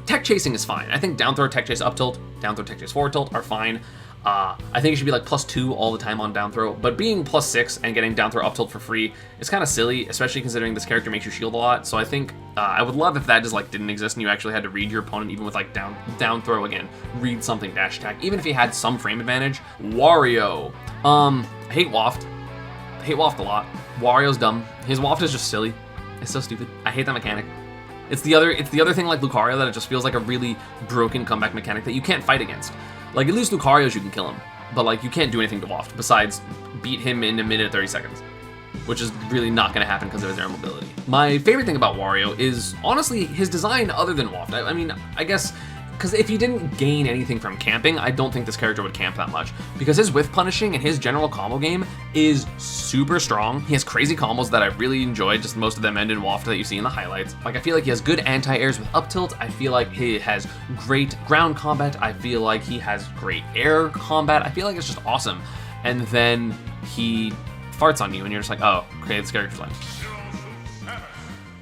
tech chasing is fine. I think down throw, tech chase, up tilt, down throw, tech chase, forward tilt are fine. I think it should be like +2 all the time on down throw, but being +6 and getting down throw up tilt for free is kind of silly, especially considering this character makes you shield a lot. So I think I would love if that just like didn't exist and you actually had to read your opponent even with like down throw again, read something dash attack, even if he had some frame advantage. Wario, I hate waft. I hate waft a lot. Wario's dumb. His waft is just silly. It's so stupid. I hate that mechanic. It's the other thing like Lucario that it just feels like a really broken comeback mechanic that you can't fight against. Like, at least Lucario's you can kill him, but like you can't do anything to waft besides beat him in a minute 30 seconds, which is really not going to happen because of his air mobility. My favorite thing about Wario is honestly his design other than waft. I mean, I guess, because if he didn't gain anything from camping, I don't think this character would camp that much, because his whiff punishing and his general combo game is super strong. He has crazy combos that I really enjoyed, just most of them end in waft that you see in the highlights. Like, I feel like he has good anti-airs with up tilt. I feel like he has great ground combat. I feel like he has great air combat. I feel like it's just awesome. And then he farts on you and you're just like, oh, okay, this character's like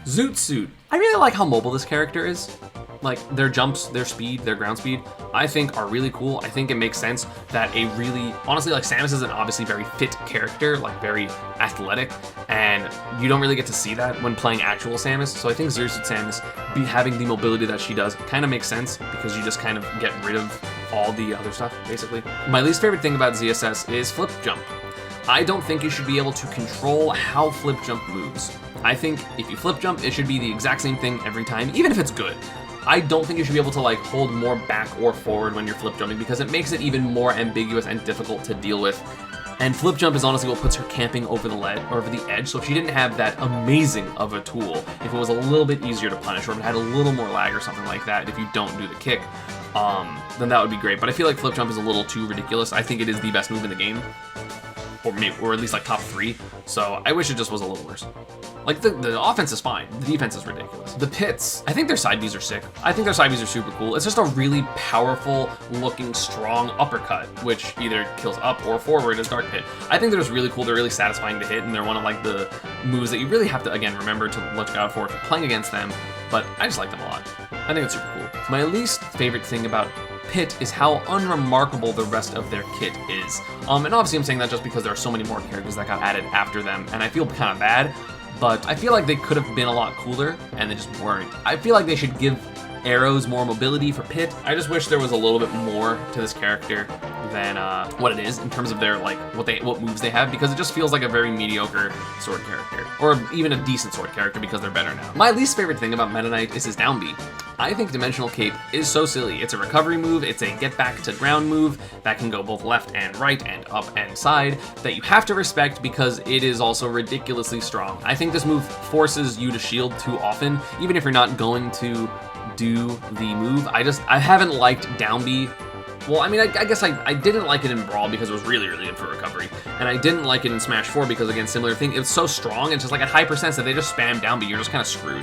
Zoot Suit. I really like how mobile this character is. Like, their jumps, their speed, their ground speed, I think are really cool. I think it makes sense that a really, honestly, like, Samus is an obviously very fit character, like very athletic, and you don't really get to see that when playing actual Samus. So I think Zoot Suit Samus having the mobility that she does kind of makes sense, because you just kind of get rid of all the other stuff, basically. My least favorite thing about ZSS is flip jump. I don't think you should be able to control how flip jump moves. I think if you flip jump, it should be the exact same thing every time, even if it's good. I don't think you should be able to like hold more back or forward when you're flip jumping, because it makes it even more ambiguous and difficult to deal with. And flip jump is honestly what puts her camping over the edge. So if she didn't have that amazing of a tool, if it was a little bit easier to punish, or if it had a little more lag or something like that, if you don't do the kick, then that would be great. But I feel like flip jump is a little too ridiculous. I think it is the best move in the game, or at least like top 3. So I wish it just was a little worse. Like the offense is fine, the defense is ridiculous. The pits, I think their side Bs are sick. I think their side Bs are super cool. It's just a really powerful looking strong uppercut, which either kills up or forward as Dark Pit. I think they're just really cool. They're really satisfying to hit, and they're one of like the moves that you really have to, again, remember to look out for if you're playing against them. But I just like them a lot. I think it's super cool. My least favorite thing about Pit is how unremarkable the rest of their kit is. And obviously I'm saying that just because there are so many more characters that got added after them, and I feel kind of bad, but I feel like they could have been a lot cooler, and they just weren't. I feel like they should give arrows more mobility for Pit. I just wish there was a little bit more to this character than what it is in terms of their like what moves they have, because it just feels like a very mediocre sword character, or even a decent sword character because they're better now. My least favorite thing about Meta Knight is his down B. I think Dimensional Cape is so silly. It's a recovery move, it's a get back to ground move that can go both left and right and up and side that you have to respect because it is also ridiculously strong. I think this move forces you to shield too often, even if you're not going to do the move. I haven't liked down B. Well, I mean, I guess I didn't like it in Brawl because it was really, really good for recovery. And I didn't like it in Smash 4 because, again, similar thing. It's so strong, it's just like at high percents that they just spam down B, you're just kind of screwed.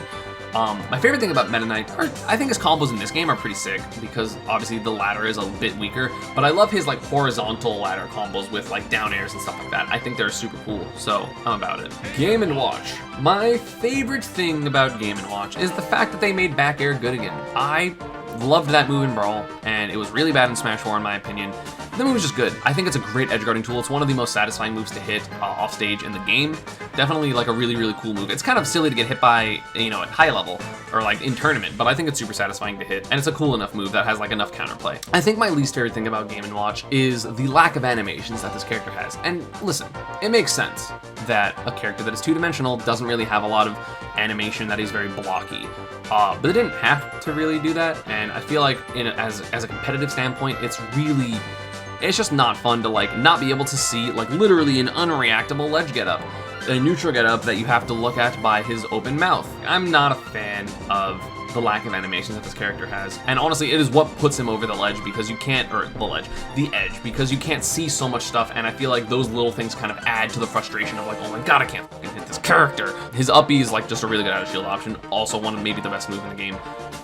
My favorite thing about Meta Knight, I think his combos in this game are pretty sick because obviously the ladder is a bit weaker, but I love his like horizontal ladder combos with like down airs and stuff like that. I think they're super cool, so I'm about it. Game & Watch. My favorite thing about Game & Watch is the fact that they made back air good again. I loved that move in Brawl, and it was really bad in Smash 4 in my opinion. The move is just good. I think it's a great edgeguarding tool. It's one of the most satisfying moves to hit off stage in the game. Definitely like a really, really cool move. It's kind of silly to get hit by, you know, at high level or like in tournament, but I think it's super satisfying to hit, and it's a cool enough move that has like enough counterplay. I think my least favorite thing about Game & Watch is the lack of animations that this character has. And listen, it makes sense that a character that is two-dimensional doesn't really have a lot of animation that is very blocky. But they didn't have to really do that, and I feel like as a competitive standpoint, it's just not fun to like not be able to see like literally an unreactable ledge getup, a neutral getup that you have to look at by his open mouth. I'm not a fan of the lack of animations that this character has, and honestly it is what puts him over the ledge because you can't, or the edge, because you can't see so much stuff, and I feel like those little things kind of add to the frustration of like, oh my god, I can't fucking hit this character. His up B is like just a really good out of shield option, also one of maybe the best move in the game.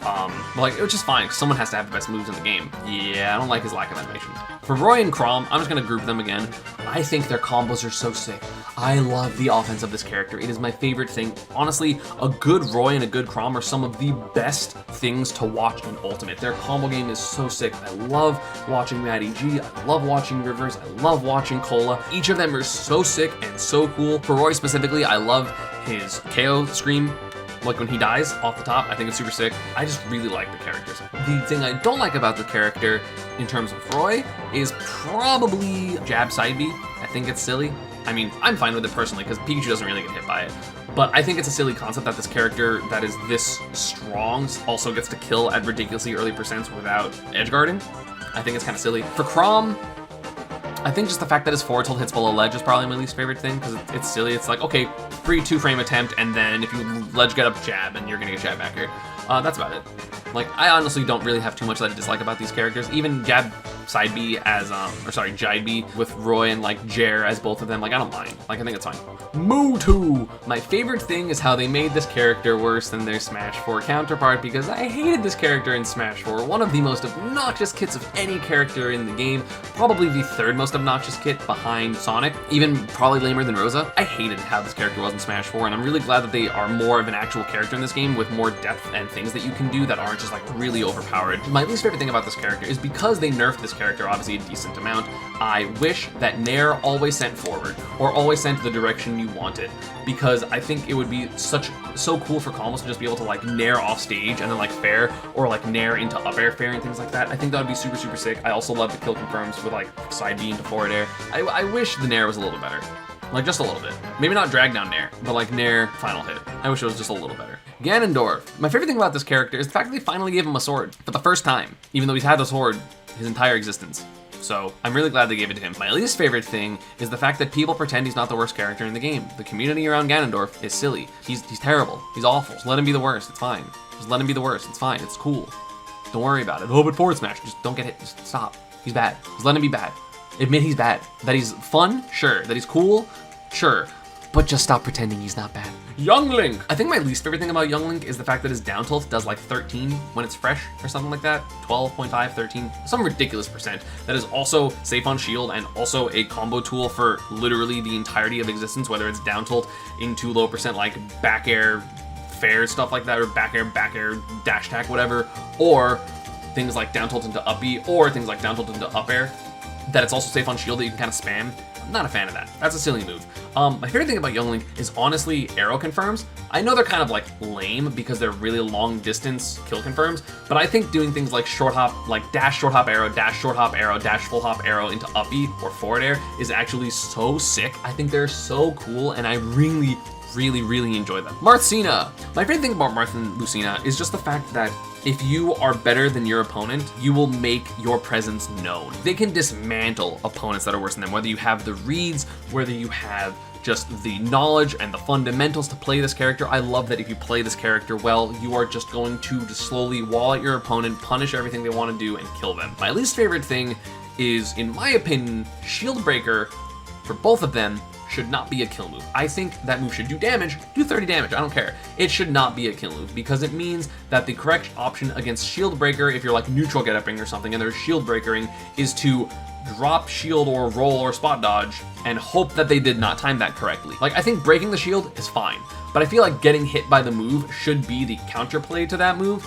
But like, which is fine, someone has to have the best moves in the game. Yeah, I don't like his lack of animations. For Roy and Chrom, I'm just gonna group them again. I think their combos are so sick. I love the offense of this character. It is my favorite thing. Honestly, a good Roy and a good Chrom are some of the best things to watch in Ultimate. Their combo game is so sick. I love watching Matty G, I love watching Rivers, I love watching Cola. Each of them are so sick and so cool. For Roy specifically, I love his KO scream, like when he dies off the top. I think it's super sick. I just really like the characters. The thing I don't like about the character in terms of Roy is probably jab side B. I think it's silly. I mean, I'm fine with it personally because Pikachu doesn't really get hit by it. But I think it's a silly concept that this character that is this strong also gets to kill at ridiculously early percents without edge guarding. I think it's kind of silly. For Chrom, I think just the fact that his forward tilt hits below ledge is probably my least favorite thing because it's silly. It's like, okay, free 2-frame attempt, and then if you ledge get up jab, and you're gonna get jab back here. That's about it. Like, I honestly don't really have too much that I dislike about these characters. Even jab side B as, Jide B with Roy and like Jer as both of them, like I don't mind. Like I think it's fine. Mewtwo! My favorite thing is how they made this character worse than their Smash 4 counterpart because I hated this character in Smash 4. One of the most obnoxious kits of any character in the game. Probably the third most obnoxious kit behind Sonic. Even probably lamer than Rosa. I hated how this character was in Smash 4, and I'm really glad that they are more of an actual character in this game with more depth and things that you can do that aren't just like really overpowered. My least favorite thing about this character is because they nerfed this character obviously a decent amount, I wish that Nair always sent forward or always sent the direction you wanted, because I think it would be so cool for combos to just be able to like Nair off stage and then like fair, or like Nair into up air fair and things like that. I think that would be super, super sick. I also love the kill confirms with like side B into forward air. I wish the Nair was a little better. Like just a little bit. Maybe not drag down Nair, but like Nair final hit. I wish it was just a little better. Ganondorf. My favorite thing about this character is the fact that they finally gave him a sword for the first time, even though he's had the sword his entire existence. So I'm really glad they gave it to him. My least favorite thing is the fact that people pretend he's not the worst character in the game. The community around Ganondorf is silly. He's terrible. He's awful. Just let him be the worst. It's fine. Just let him be the worst. It's fine. It's cool. Don't worry about it. Oh, but forward smash. Just don't get hit. Just stop. He's bad. Just let him be bad. Admit he's bad. That he's fun? Sure. That he's cool? Sure. But just stop pretending he's not bad. Young Link! I think my least favorite thing about Young Link is the fact that his down tilt does like 13 when it's fresh or something like that. 12.5, 13, some ridiculous percent. That is also safe on shield and also a combo tool for literally the entirety of existence, whether it's down tilt into low percent like back air, fair, stuff like that, or back air, dash attack, whatever, or things like down tilt into up B, or things like down tilt into up air, that it's also safe on shield that you can kind of spam. I'm not a fan of that. That's a silly move. My favorite thing about Young Link is honestly arrow confirms. I know they're kind of like lame because they're really long distance kill confirms, but I think doing things like short hop, like dash short hop arrow, dash short hop arrow, dash full hop arrow into up B or forward air is actually so sick. I think they're so cool and I really enjoy them. Marthcina. My favorite thing about Marth and Lucina is just the fact that if you are better than your opponent, you will make your presence known. They can dismantle opponents that are worse than them, whether you have the reads, whether you have just the knowledge and the fundamentals to play this character. I love that if you play this character well, you are just going to just slowly wall out your opponent, punish everything they want to do, and kill them. My least favorite thing is, in my opinion, Shield Breaker for both of them should not be a kill move. I think that move should do damage, do 30 damage, I don't care. It should not be a kill move because it means that the correct option against Shield Breaker, if you're like neutral get upping or something and there's Shield Breakering, is to drop shield or roll or spot dodge and hope that they did not time that correctly. Like, I think breaking the shield is fine, but I feel like getting hit by the move should be the counterplay to that move,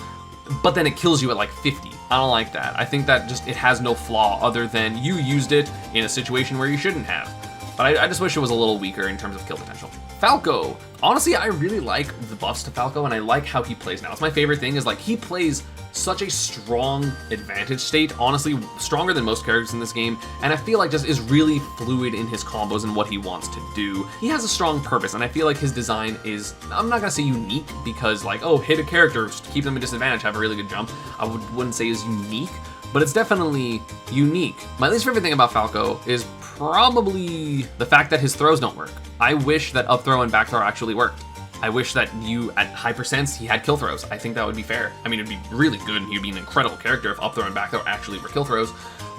but then it kills you at like 50. I don't like that. I think that just, it has no flaw other than you used it in a situation where you shouldn't have. But I just wish it was a little weaker in terms of kill potential. Falco. Honestly, I really like the buffs to Falco and I like how he plays now. It's my favorite thing is like he plays such a strong advantage state, honestly stronger than most characters in this game, and I feel like just is really fluid in his combos and what he wants to do. He has a strong purpose and I feel like his design is, I'm not gonna say unique because like, oh, hit a character, keep them at disadvantage, have a really good jump. I wouldn't say is unique, but it's definitely unique. My least favorite thing about Falco is probably the fact that his throws don't work. I wish that up throw and back throw actually worked. I wish that you, at high percents, he had kill throws. I think that would be fair. I mean, it'd be really good and he'd be an incredible character if up throw and back throw actually were kill throws,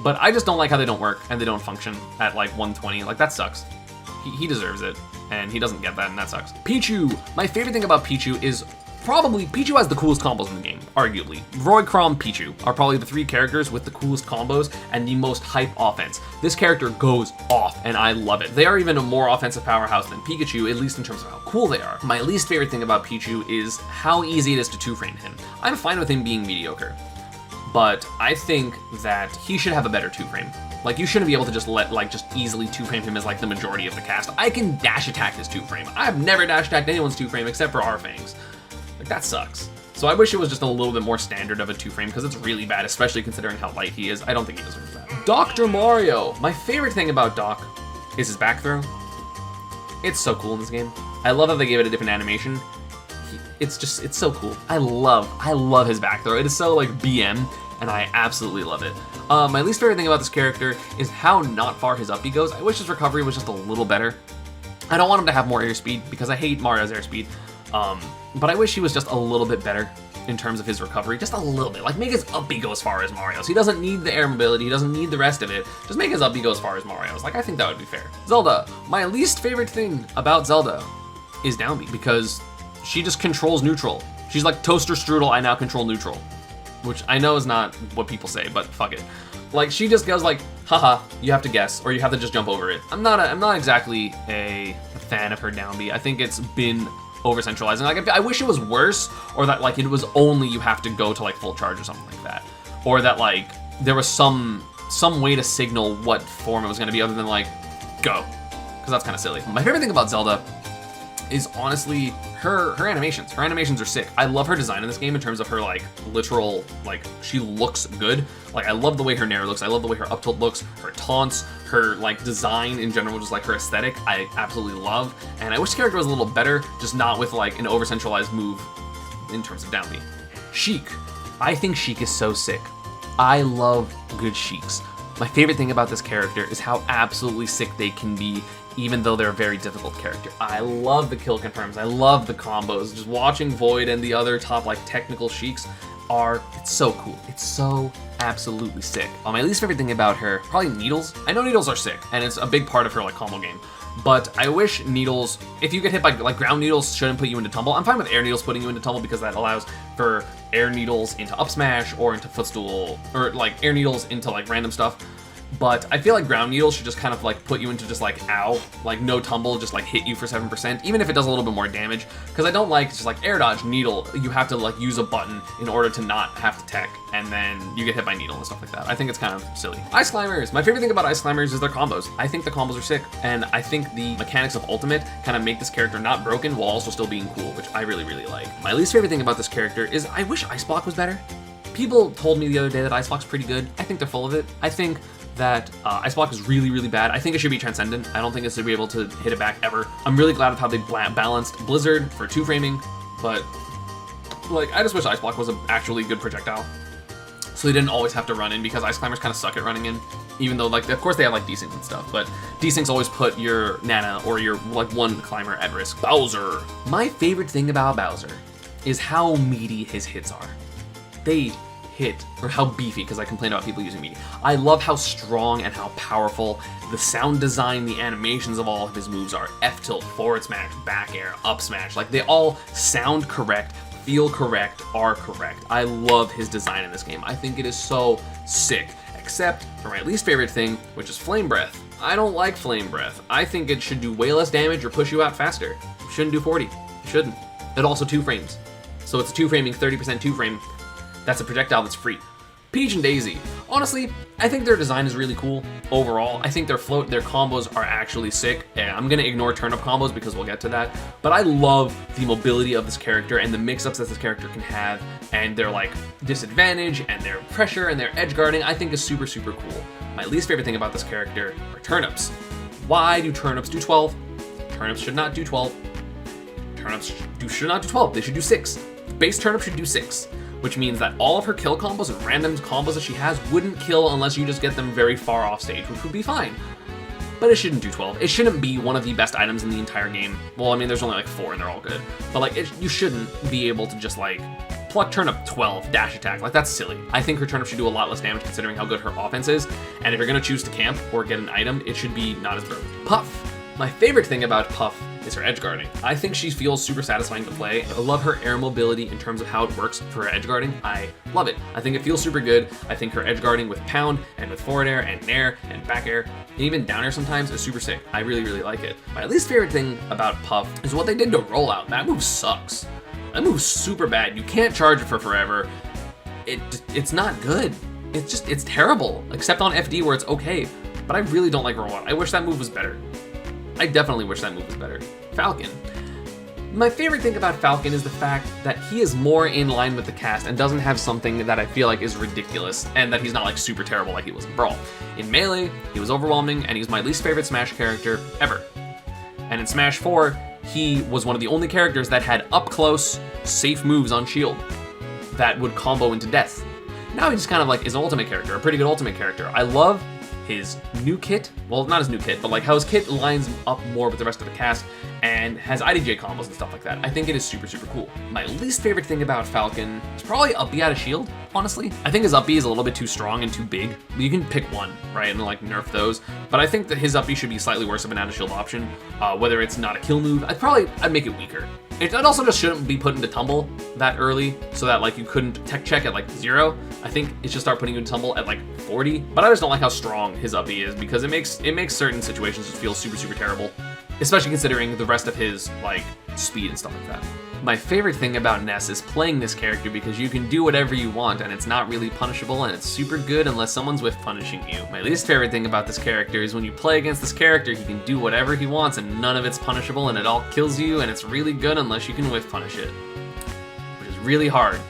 but I just don't like how they don't work and they don't function at like 120. Like, that sucks. He deserves it, and he doesn't get that, and that sucks. Pichu. My favorite thing about Pichu is probably, Pichu has the coolest combos in the game, arguably. Roy, Chrom, Pichu are probably the three characters with the coolest combos and the most hype offense. This character goes off, and I love it. They are even a more offensive powerhouse than Pikachu, at least in terms of how cool they are. My least favorite thing about Pichu is how easy it is to two-frame him. I'm fine with him being mediocre, but I think that he should have a better two-frame. Like, you shouldn't be able to just just easily two-frame him as like the majority of the cast. I can dash attack his two-frame. I've never dash attacked anyone's two-frame except for R-Fangs. Like, that sucks. So I wish it was just a little bit more standard of a two-frame because it's really bad, especially considering how light he is. I don't think he deserves that. Dr. Mario. My favorite thing about Doc is his back throw. It's so cool in this game. I love that they gave it a different animation. It's so cool. I love his back throw. It is so like BM, and I absolutely love it. My least favorite thing about this character is how not far his up B goes. I wish his recovery was just a little better. I don't want him to have more airspeed because I hate Mario's airspeed. But I wish he was just a little bit better in terms of his recovery, just a little bit. Like, make his up B go as far as Mario's. He doesn't need the air mobility, he doesn't need the rest of it. Just make his up B go as far as Mario's. Like, I think that would be fair. Zelda. My least favorite thing about Zelda is down B because she just controls neutral. She's like toaster strudel, I now control neutral. Which I know is not what people say, but fuck it. Like, she just goes like, haha, you have to guess, or you have to just jump over it. I'm not exactly a fan of her down B. I think it's been over-centralizing. Like, I wish it was worse, or that like it was only you have to go to like full charge or something like that. Or that like there was some way to signal what form it was gonna be other than like, go. Because that's kind of silly. My favorite thing about Zelda is honestly her animations. Her animations are sick. I love her design in this game in terms of her like literal, like, she looks good. Like, I love the way her Nair looks. I love the way her up tilt looks, her taunts, her like design in general, just like her aesthetic, I absolutely love. And I wish the character was a little better, just not with like an over-centralized move in terms of down B. Sheik. I think Sheik is so sick. I love good Sheiks. My favorite thing about this character is how absolutely sick they can be, even though they're a very difficult character. I love the kill confirms, I love the combos. Just watching Void and the other top like technical Sheiks it's so cool. It's so absolutely sick. My least favorite thing about her, probably Needles. I know Needles are sick, and it's a big part of her like combo game. But I wish Needles, if you get hit by like ground Needles, shouldn't put you into tumble. I'm fine with air Needles putting you into tumble because that allows for air Needles into up smash or into footstool, or like air Needles into like random stuff. But I feel like ground Needles should just kind of like put you into just like ow, like no tumble, just like hit you for 7%, even if it does a little bit more damage. Because I don't like just like air dodge Needle, you have to like use a button in order to not have to tech, and then you get hit by Needle and stuff like that. I think it's kind of silly. Ice Climbers. My favorite thing about Ice Climbers is their combos. I think the combos are sick, and I think the mechanics of Ultimate kind of make this character not broken while also still being cool, which I really, really like. My least favorite thing about this character is I wish Ice Block was better. People told me the other day that Ice Block's pretty good. I think they're full of it. I think that Ice Block is really, really bad. I think it should be Transcendent. I don't think it should be able to hit it back ever. I'm really glad of how they balanced Blizzard for 2-framing, but like I just wish Ice Block was an actually good projectile, so they didn't always have to run in, because Ice Climbers kind of suck at running in, even though like of course they have like desyncs and stuff, but desyncs always put your Nana or your like one climber at risk. Bowser. My favorite thing about Bowser is how meaty his hits are. They hit, or how beefy, because I complain about people using meaty. I love how strong and how powerful the sound design, the animations of all of his moves are. F tilt, forward smash, back air, up smash, like they all sound correct, feel correct, are correct. I love his design in this game. I think it is so sick, except for my least favorite thing, which is Flame Breath. I don't like Flame Breath. I think it should do way less damage or push you out faster. It shouldn't do 40. It shouldn't. It also 2-frames. So it's a 2-framing, 30% 2-frame. That's a projectile that's free. Peach and Daisy. Honestly, I think their design is really cool overall. I think their combos are actually sick. And I'm gonna ignore turnip combos because we'll get to that. But I love the mobility of this character and the mix-ups that this character can have, and their like disadvantage and their pressure and their edge guarding I think is super, super cool. My least favorite thing about this character are turnips. Why do turnips do 12? Turnips should not do 12. Turnips should not do 12, they should do 6. Base turnip should do 6. Which means that all of her kill combos and random combos that she has wouldn't kill unless you just get them very far off stage, which would be fine. But it shouldn't do 12. It shouldn't be one of the best items in the entire game. Well, I mean, there's only like 4 and they're all good. But like, you shouldn't be able to just like pluck turnip 12 dash attack. Like, that's silly. I think her turnip should do a lot less damage considering how good her offense is. And if you're gonna choose to camp or get an item, it should be not as broken. Puff. My favorite thing about Puff is her edge guarding. I think she feels super satisfying to play. I love her air mobility in terms of how it works for her edge guarding. I love it. I think it feels super good. I think her edge guarding with pound and with forward air and nair and back air and even down air sometimes is super sick. I really, really like it. My least favorite thing about Puff is what they did to Rollout. That move sucks. That move's super bad. You can't charge it for forever. It's not good. It's terrible, except on FD where it's okay. But I really don't like Rollout. I wish that move was better. I definitely wish that move was better. Falcon. My favorite thing about Falcon is the fact that he is more in line with the cast and doesn't have something that I feel like is ridiculous, and that he's not like super terrible like he was in Brawl. In Melee, he was overwhelming, and he's my least favorite Smash character ever. And in Smash 4, he was one of the only characters that had up-close, safe moves on shield that would combo into death. Now he just kind of like is an ultimate character, a pretty good ultimate character. I love his new kit, well, not his new kit, but like how his kit lines up more with the rest of the cast and has IDJ combos and stuff like that. I think it is super, super cool. My least favorite thing about Falcon is probably up B out of shield, honestly. I think his up B is a little bit too strong and too big. You can pick one, right, and like nerf those, but I think that his up B should be slightly worse of an out of shield option, whether it's not a kill move. I'd make it weaker. It also just shouldn't be put into tumble that early, so that like you couldn't tech check at like 0. I think it should start putting you in tumble at like 40. But I just don't like how strong his up B is, because it makes certain situations just feel super, super terrible, especially considering the rest of his like speed and stuff like that. My favorite thing about Ness is playing this character because you can do whatever you want and it's not really punishable, and it's super good unless someone's whiff punishing you. My least favorite thing about this character is when you play against this character, he can do whatever he wants and none of it's punishable, and it all kills you, and it's really good unless you can whiff punish it, which is really hard.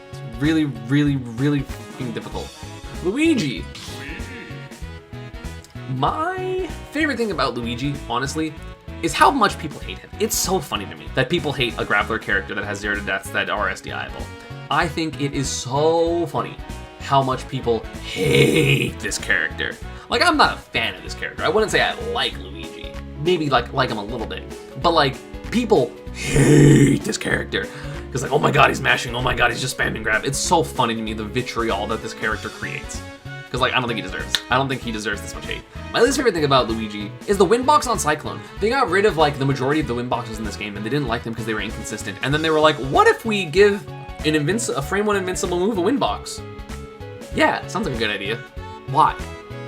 It's really, really, really fucking difficult. Luigi. My favorite thing about Luigi, honestly, is how much people hate him. It's so funny to me that people hate a grappler character that has 0 to deaths that are SDIable. I think it is so funny how much people hate this character. Like, I'm not a fan of this character. I wouldn't say I like Luigi. Maybe like him a little bit. But like, people hate this character. Because like, oh my god, he's mashing, oh my god, he's just spamming grab. It's so funny to me, the vitriol that this character creates. Because like, I don't think he deserves this much hate. My least favorite thing about Luigi is the win box on Cyclone. They got rid of like the majority of the win boxes in this game and they didn't like them because they were inconsistent. And then they were like, what if we give a frame 1 invincible move a win box? Yeah, sounds like a good idea. Why?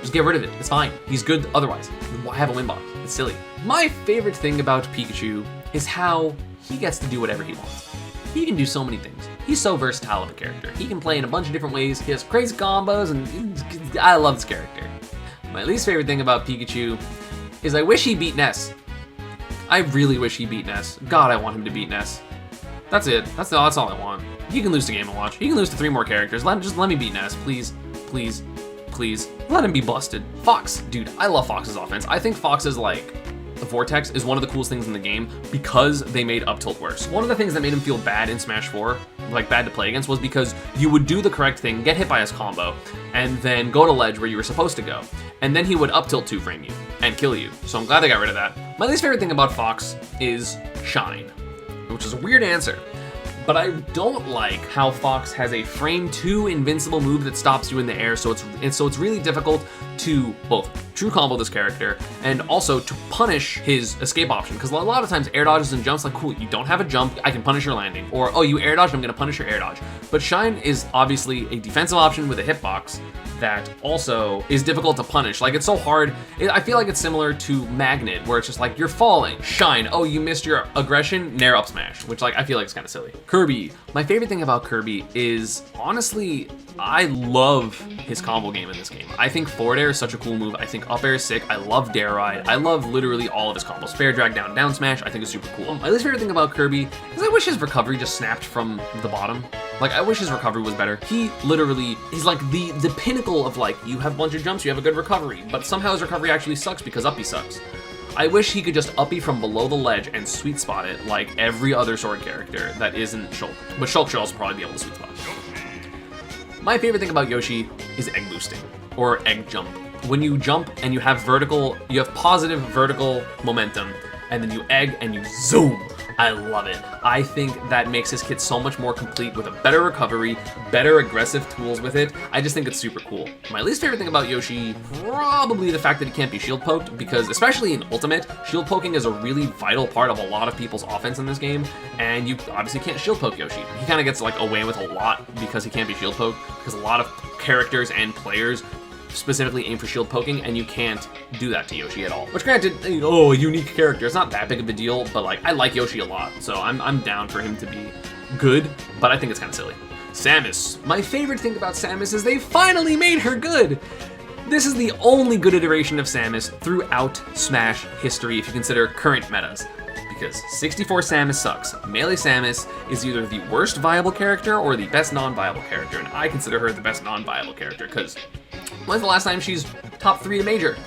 Just get rid of it, it's fine. He's good otherwise. Why have a win box? It's silly. My favorite thing about Pikachu is how he gets to do whatever he wants. He can do so many things. He's so versatile of a character. He can play in a bunch of different ways. He has crazy combos, and I love this character. My least favorite thing about Pikachu is I wish he beat Ness. I really wish he beat Ness. God, I want him to beat Ness. That's it. That's all I want. He can lose to Game & Watch. He can lose to 3 more characters. Just let me beat Ness, please, please, please. Let him be busted. Fox, dude, I love Fox's offense. I think Fox's like the Vortex is one of the coolest things in the game because they made up tilt worse. One of the things that made him feel bad in Smash 4, like bad to play against, was because you would do the correct thing, get hit by his combo, and then go to ledge where you were supposed to go. And then he would up tilt 2-frame you and kill you. So I'm glad they got rid of that. My least favorite thing about Fox is Shine, which is a weird answer. But I don't like how Fox has a frame 2 invincible move that stops you in the air, so it's really difficult to both true combo this character and also to punish his escape option. Because a lot of times air dodges and jumps, like, cool, you don't have a jump, I can punish your landing. Or, oh, you air dodge, I'm gonna punish your air dodge. But Shine is obviously a defensive option with a hitbox that also is difficult to punish. Like, it's so hard. I feel like it's similar to Magnet, where it's just like, you're falling, Shine, oh, you missed your aggression, Nair up smash, which like I feel like is kind of silly. Kirby. My favorite thing about Kirby is, honestly, I love his combo game in this game. I think forward air is such a cool move. I think up air is sick. I love dare ride. I love literally all of his combos. Fair drag, down smash, I think is super cool. My least favorite thing about Kirby is I wish his recovery just snapped from the bottom. Like, I wish his recovery was better. He literally, he's like the pinnacle of like, you have a bunch of jumps, you have a good recovery, but somehow his recovery actually sucks because uppy sucks. I wish he could just uppy from below the ledge and sweet spot it like every other sword character that isn't Shulk. But Shulk should also probably be able to sweet spot. My favorite thing about Yoshi is egg boosting, or egg jump. When you jump and you have positive vertical momentum, and then you egg and you zoom. I love it. I think that makes his kit so much more complete with a better recovery, better aggressive tools with it. I just think it's super cool. My least favorite thing about Yoshi, probably the fact that he can't be shield poked, because especially in Ultimate, shield poking is a really vital part of a lot of people's offense in this game, and you obviously can't shield poke Yoshi. He kind of gets like away with a lot because he can't be shield poked, because a lot of characters and players specifically aim for shield poking, and you can't do that to Yoshi at all. Which granted, you know, a unique character, it's not that big of a deal, but like, I like Yoshi a lot, so I'm down for him to be good, but I think it's kind of silly. Samus. My favorite thing about Samus is they finally made her good! This is the only good iteration of Samus throughout Smash history if you consider current metas. Because 64 Samus sucks. Melee Samus is either the worst viable character or the best non-viable character, and I consider her the best non-viable character, because when's the last time she's top 3 to Major?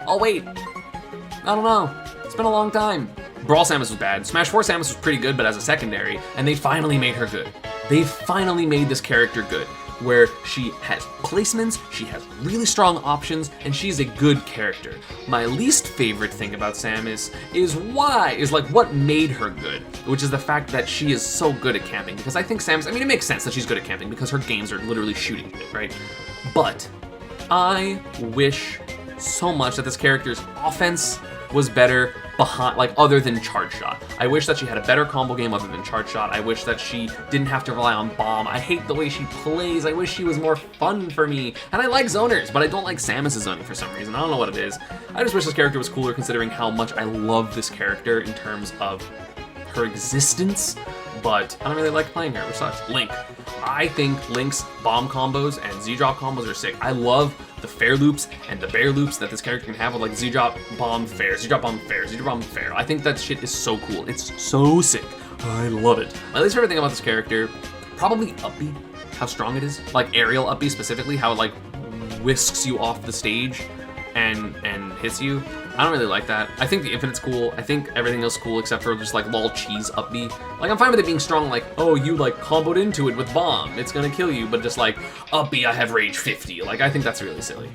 Oh wait, I don't know, it's been a long time. Brawl Samus was bad, Smash 4 Samus was pretty good, but as a secondary, and they finally made her good. They finally made this character good, where she has placements, she has really strong options, and she's a good character. My least favorite thing about Samus is what made her good, which is the fact that she is so good at camping, because I think Samus, I mean, it makes sense that she's good at camping because her games are literally shooting it, right? But I wish so much that this character's offense was better behind, like, other than charge shot. I wish that she had a better combo game other than charge shot. I wish that she didn't have to rely on bomb. I hate the way she plays. I wish she was more fun for me. And I like zoners, but I don't like Samus' zoning for some reason. I don't know what it is. I just wish this character was cooler considering how much I love this character in terms of her existence, but I don't really like playing her, which sucks. Link. I think Link's bomb combos and Z-drop combos are sick. I love the fair loops and the bear loops that this character can have with like Z-drop, bomb, fair, Z-drop, bomb, fair, Z-drop, bomb, fair. I think that shit is so cool. It's so sick. I love it. My least favorite thing about this character, probably Uppy, how strong it is. Like aerial Uppy specifically, how it like whisks you off the stage and hits you. I don't really like that. I think the Infinite's cool. I think everything else is cool except for just like lol cheese up B. Like I'm fine with it being strong, like, oh, you like comboed into it with bomb, it's gonna kill you, but just like, up B, I have rage 50. Like I think that's really silly.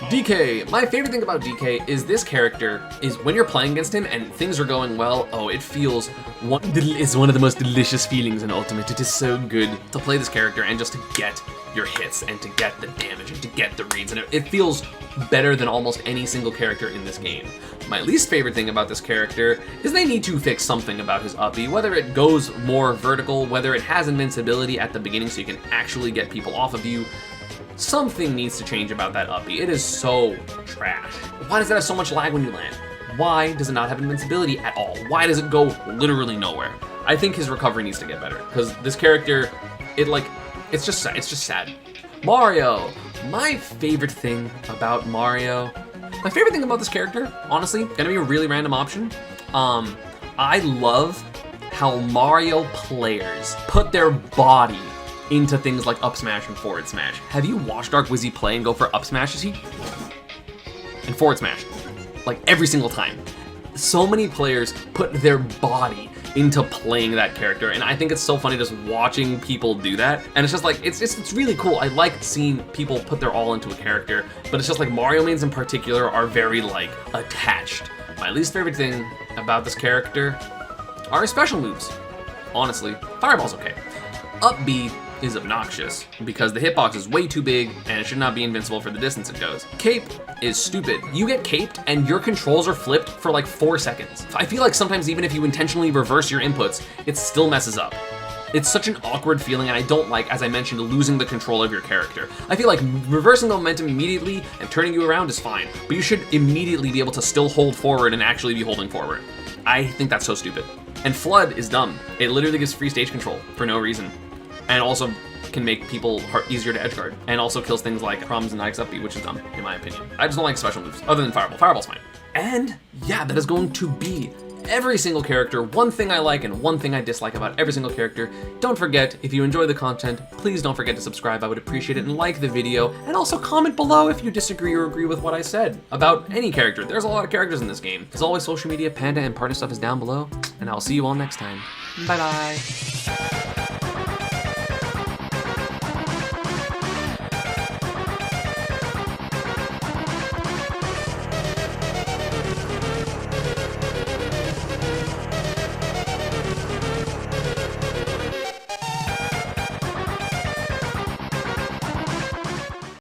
DK. My favorite thing about DK is this character is when you're playing against him and things are going well, oh, it feels it's one of the most delicious feelings in Ultimate. It is so good to play this character and just to get your hits and to get the damage and to get the reads, and it feels better than almost any single character in this game. My least favorite thing about this character is they need to fix something about his up B, whether it goes more vertical, whether it has invincibility at the beginning so you can actually get people off of you. Something needs to change about that up B. It is so trash. Why does it have so much lag when you land? Why does it not have invincibility at all? Why does it go literally nowhere? I think his recovery needs to get better because this character, it's just sad. Mario. My favorite thing about Mario, my favorite thing about this character, honestly, gonna be a really random option. I love how Mario players put their body into things like up smash and forward smash. Have you watched Dark Wizzy play and go for up smashes? And forward smash, like every single time. So many players put their body into playing that character, and I think it's so funny just watching people do that. And it's just like, it's really cool. I like seeing people put their all into a character, but it's just like Mario mains in particular are very like attached. My least favorite thing about this character are his special moves. Honestly, Fireball's okay. Up B is obnoxious because the hitbox is way too big and it should not be invincible for the distance it goes. Cape is stupid. You get caped and your controls are flipped for like 4 seconds. I feel like sometimes even if you intentionally reverse your inputs, it still messes up. It's such an awkward feeling, and I don't like, as I mentioned, losing the control of your character. I feel like reversing the momentum immediately and turning you around is fine, but you should immediately be able to still hold forward and actually be holding forward. I think that's so stupid. And Flood is dumb. It literally gives free stage control for no reason. And also can make people easier to edgeguard, and also kills things like Crumbs and Ike's up B, which is dumb, in my opinion. I just don't like special moves, other than Fireball. Fireball's fine. And yeah, that is going to be every single character, one thing I like and one thing I dislike about every single character. Don't forget, if you enjoy the content, please don't forget to subscribe. I would appreciate it, and like the video, and also comment below if you disagree or agree with what I said about any character. There's a lot of characters in this game. As always, social media, Panda, and partner stuff is down below, and I'll see you all next time. Bye-bye.